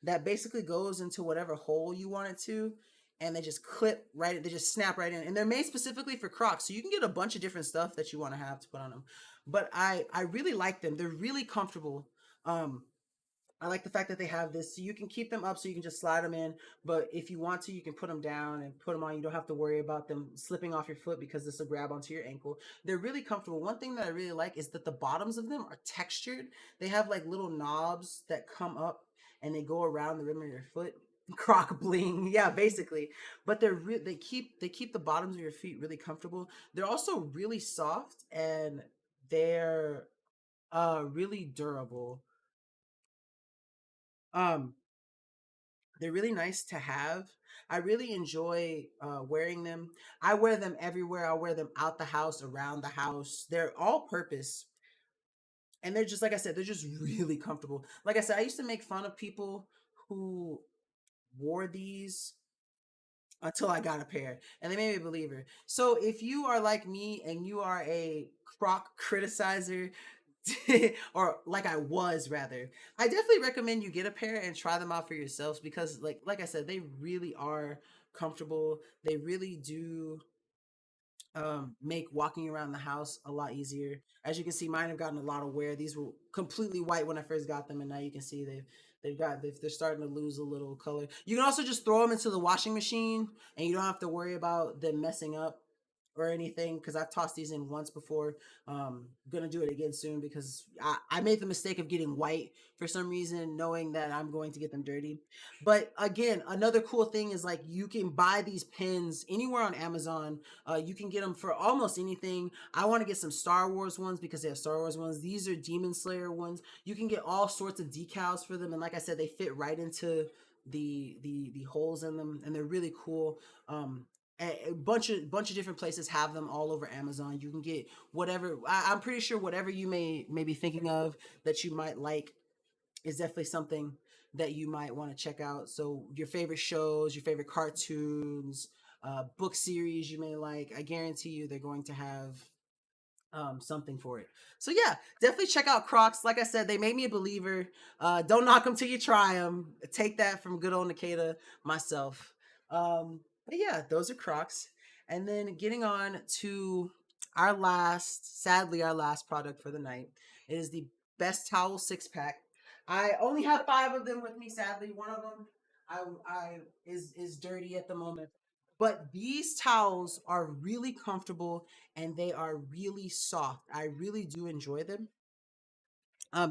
that basically goes into whatever hole you want it to, and they just clip right, they just snap right in, and they're made specifically for Crocs, so you can get a bunch of different stuff that you want to have to put on them. But I really like them. They're really comfortable. I like the fact that they have this, so you can keep them up so you can just slide them in, but if you want to, you can put them down and put them on. You don't have to worry about them slipping off your foot because this will grab onto your ankle. They're really comfortable. One thing that I really like is that the bottoms of them are textured. They have like little knobs that come up and they go around the rim of your foot. Croc bling, yeah, basically. But they keep the bottoms of your feet really comfortable. They're also really soft and they're really durable. Um, they're really nice to have. I really enjoy wearing them. I wear them everywhere. I wear them out the house, around the house. They're all purpose. And they're just, like I said, they're just really comfortable. Like I said, I used to make fun of people who wore these until I got a pair, and they made me a believer. So if you are like me and you are a Croc criticizer, or like I was rather, I definitely recommend you get a pair and try them out for yourselves because like I said, they really are comfortable. They really do make walking around the house a lot easier. As you can see, mine have gotten a lot of wear. These were completely white when I first got them, and now you can see they're starting to lose a little color. You can also just throw them into the washing machine, and you don't have to worry about them messing up or anything because I've tossed these in once before. Gonna do it again soon because I made the mistake of getting white for some reason, knowing that I'm going to get them dirty. But again, another cool thing is like you can buy these pins anywhere on Amazon. You can get them for almost anything. I want to get some Star Wars ones because they have Star Wars ones. These are Demon Slayer ones. You can get all sorts of decals for them, and like I said, they fit right into the holes in them, and they're really cool. A bunch of different places have them all over Amazon. You can get whatever. I'm pretty sure whatever you may be thinking of that you might like is definitely something that you might want to check out. So your favorite shows, your favorite cartoons, book series you may like, I guarantee you they're going to have something for it. So yeah, definitely check out Crocs. Like I said, they made me a believer. Don't knock them till you try them. Take that from good old Nkda myself. But yeah, those are Crocs. And then getting on to sadly our last product for the night. It is the Best Towel 6-pack. I only have 5 of them with me. Sadly, one of them I is dirty at the moment. But these towels are really comfortable and they are really soft. I really do enjoy them.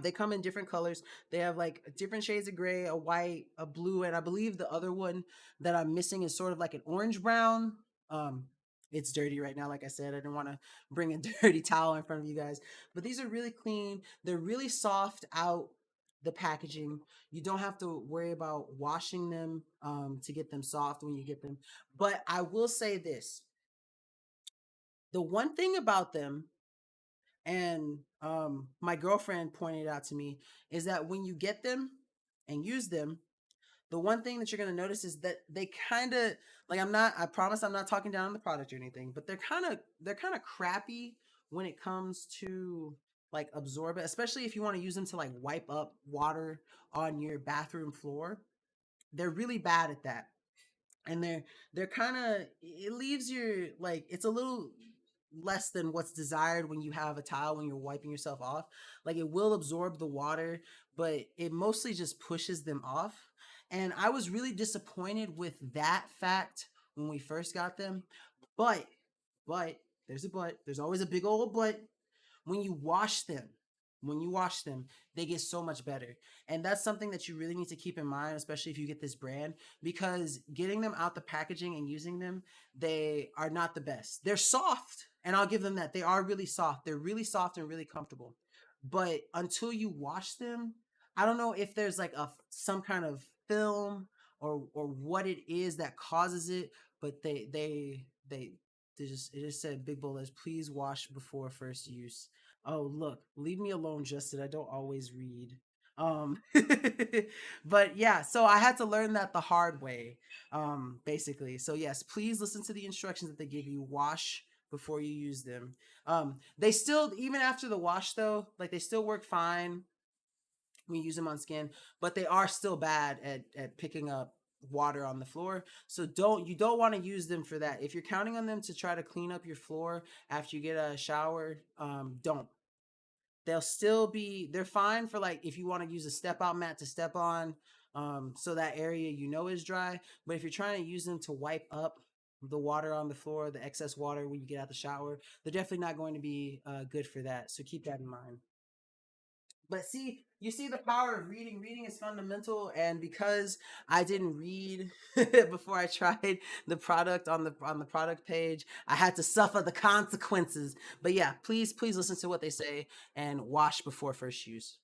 They come in different colors. They have like different shades of gray, a white, a blue, and I believe the other one that I'm missing is sort of like an orange brown. Um, it's dirty right now, like I said. I didn't want to bring a dirty towel in front of you guys, but these are really clean. They're really soft out the packaging. You don't have to worry about washing them to get them soft when you get them. But I will say this: the one thing about them, and my girlfriend pointed out to me, is that when you get them and use them, the one thing that you're going to notice is that they kind of, like, I promise I'm not talking down on the product or anything, but they're kind of crappy when it comes to like absorb it, especially if you want to use them to like wipe up water on your bathroom floor. They're really bad at that. And they're kind of, it leaves your, like, it's a little less than what's desired when you have a towel when you're wiping yourself off. Like, it will absorb the water, but it mostly just pushes them off. And I was really disappointed with that fact when we first got them. But there's a but. There's always a big old but. When you wash them, they get so much better. And that's something that you really need to keep in mind, especially if you get this brand, because getting them out the packaging and using them, they are not the best. They're soft, and I'll give them that. They are really soft. They're really soft and really comfortable. But until you wash them, I don't know if there's like some kind of film or what it is that causes it, but it just said Big Bullets, please wash before first use. Oh, look, leave me alone, Justin. I don't always read. Um, but yeah, so I had to learn that the hard way, basically. So yes, please listen to the instructions that they give you. Wash before you use them. They still, even after the wash though, like they still work fine when you use them on skin, but they are still bad at picking up water on the floor. So you don't want to use them for that. If you're counting on them to try to clean up your floor after you get a shower, don't. They're fine for like if you want to use a step out mat to step on, so that area is dry. But if you're trying to use them to wipe up the water on the floor, the excess water when you get out the shower, they're definitely not going to be good for that. So keep that in mind. But see, you see the power of reading. Reading is fundamental, and because I didn't read before I tried the product on the product page, I had to suffer the consequences. But yeah, please listen to what they say and wash before first use.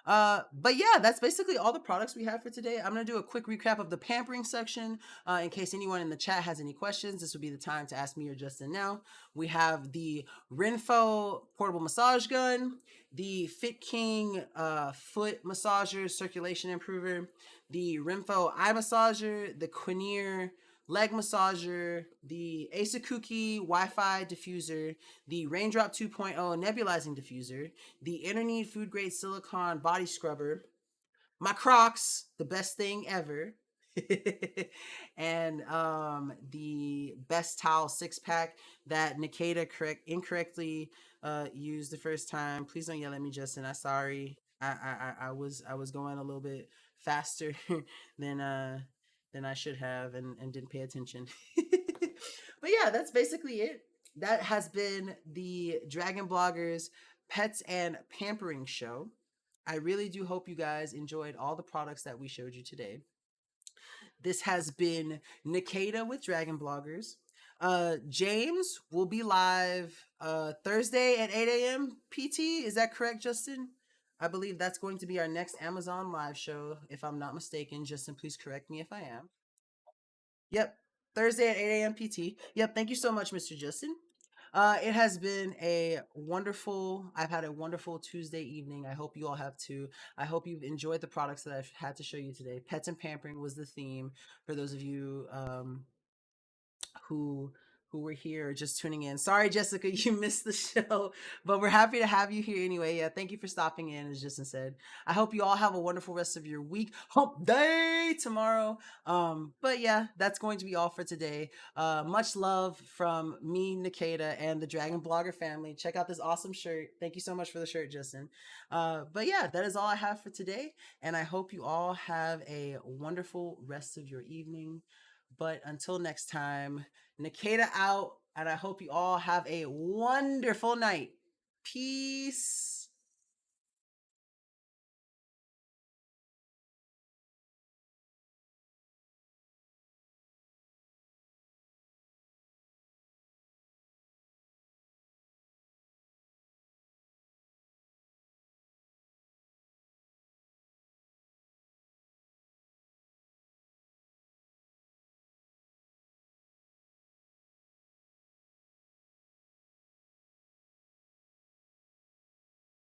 But yeah, that's basically all the products we have for today. I'm gonna do a quick recap of the pampering section. In case anyone in the chat has any questions, this would be the time to ask me or Justin now. We have the Renfo portable massage gun, the Fit King foot massager circulation improver, the Renfo eye massager, the Quinier leg massager, the Asakuki Wi-Fi diffuser, the Raindrop 2.0 nebulizing diffuser, the Nkda food grade silicone body scrubber, my Crocs, the best thing ever, and the best towel 6-pack that Nkda incorrectly used the first time. Please don't yell at me, Justin. I'm sorry. I was going a little bit faster than I should have and didn't pay attention. But yeah, that's basically it. That has been the Dragon Bloggers Pets and Pampering Show. I really do hope you guys enjoyed all the products that we showed you today. This has been Nkda with Dragon Bloggers. James will be live Thursday at 8 a.m. PT. Is that correct, Justin? I believe that's going to be our next Amazon live show, if I'm not mistaken. Justin, please correct me if I am. Yep, Thursday at 8 a.m. PT. Yep, thank you so much, Mr. Justin. It has been I've had a wonderful Tuesday evening. I hope you all have too. I hope you've enjoyed the products that I've had to show you today. Pets and pampering was the theme for those of you who were here just tuning in. Sorry, Jessica, you missed the show, but we're happy to have you here anyway. Yeah, thank you for stopping in, as Justin said. I hope you all have a wonderful rest of your week. Hump day tomorrow. But yeah, that's going to be all for today. Much love from me, Nkda, and the Dragon Blogger family. Check out this awesome shirt. Thank you so much for the shirt, Justin. But yeah, that is all I have for today, and I hope you all have a wonderful rest of your evening. But until next time, Nkda out, and I hope you all have a wonderful night. Peace.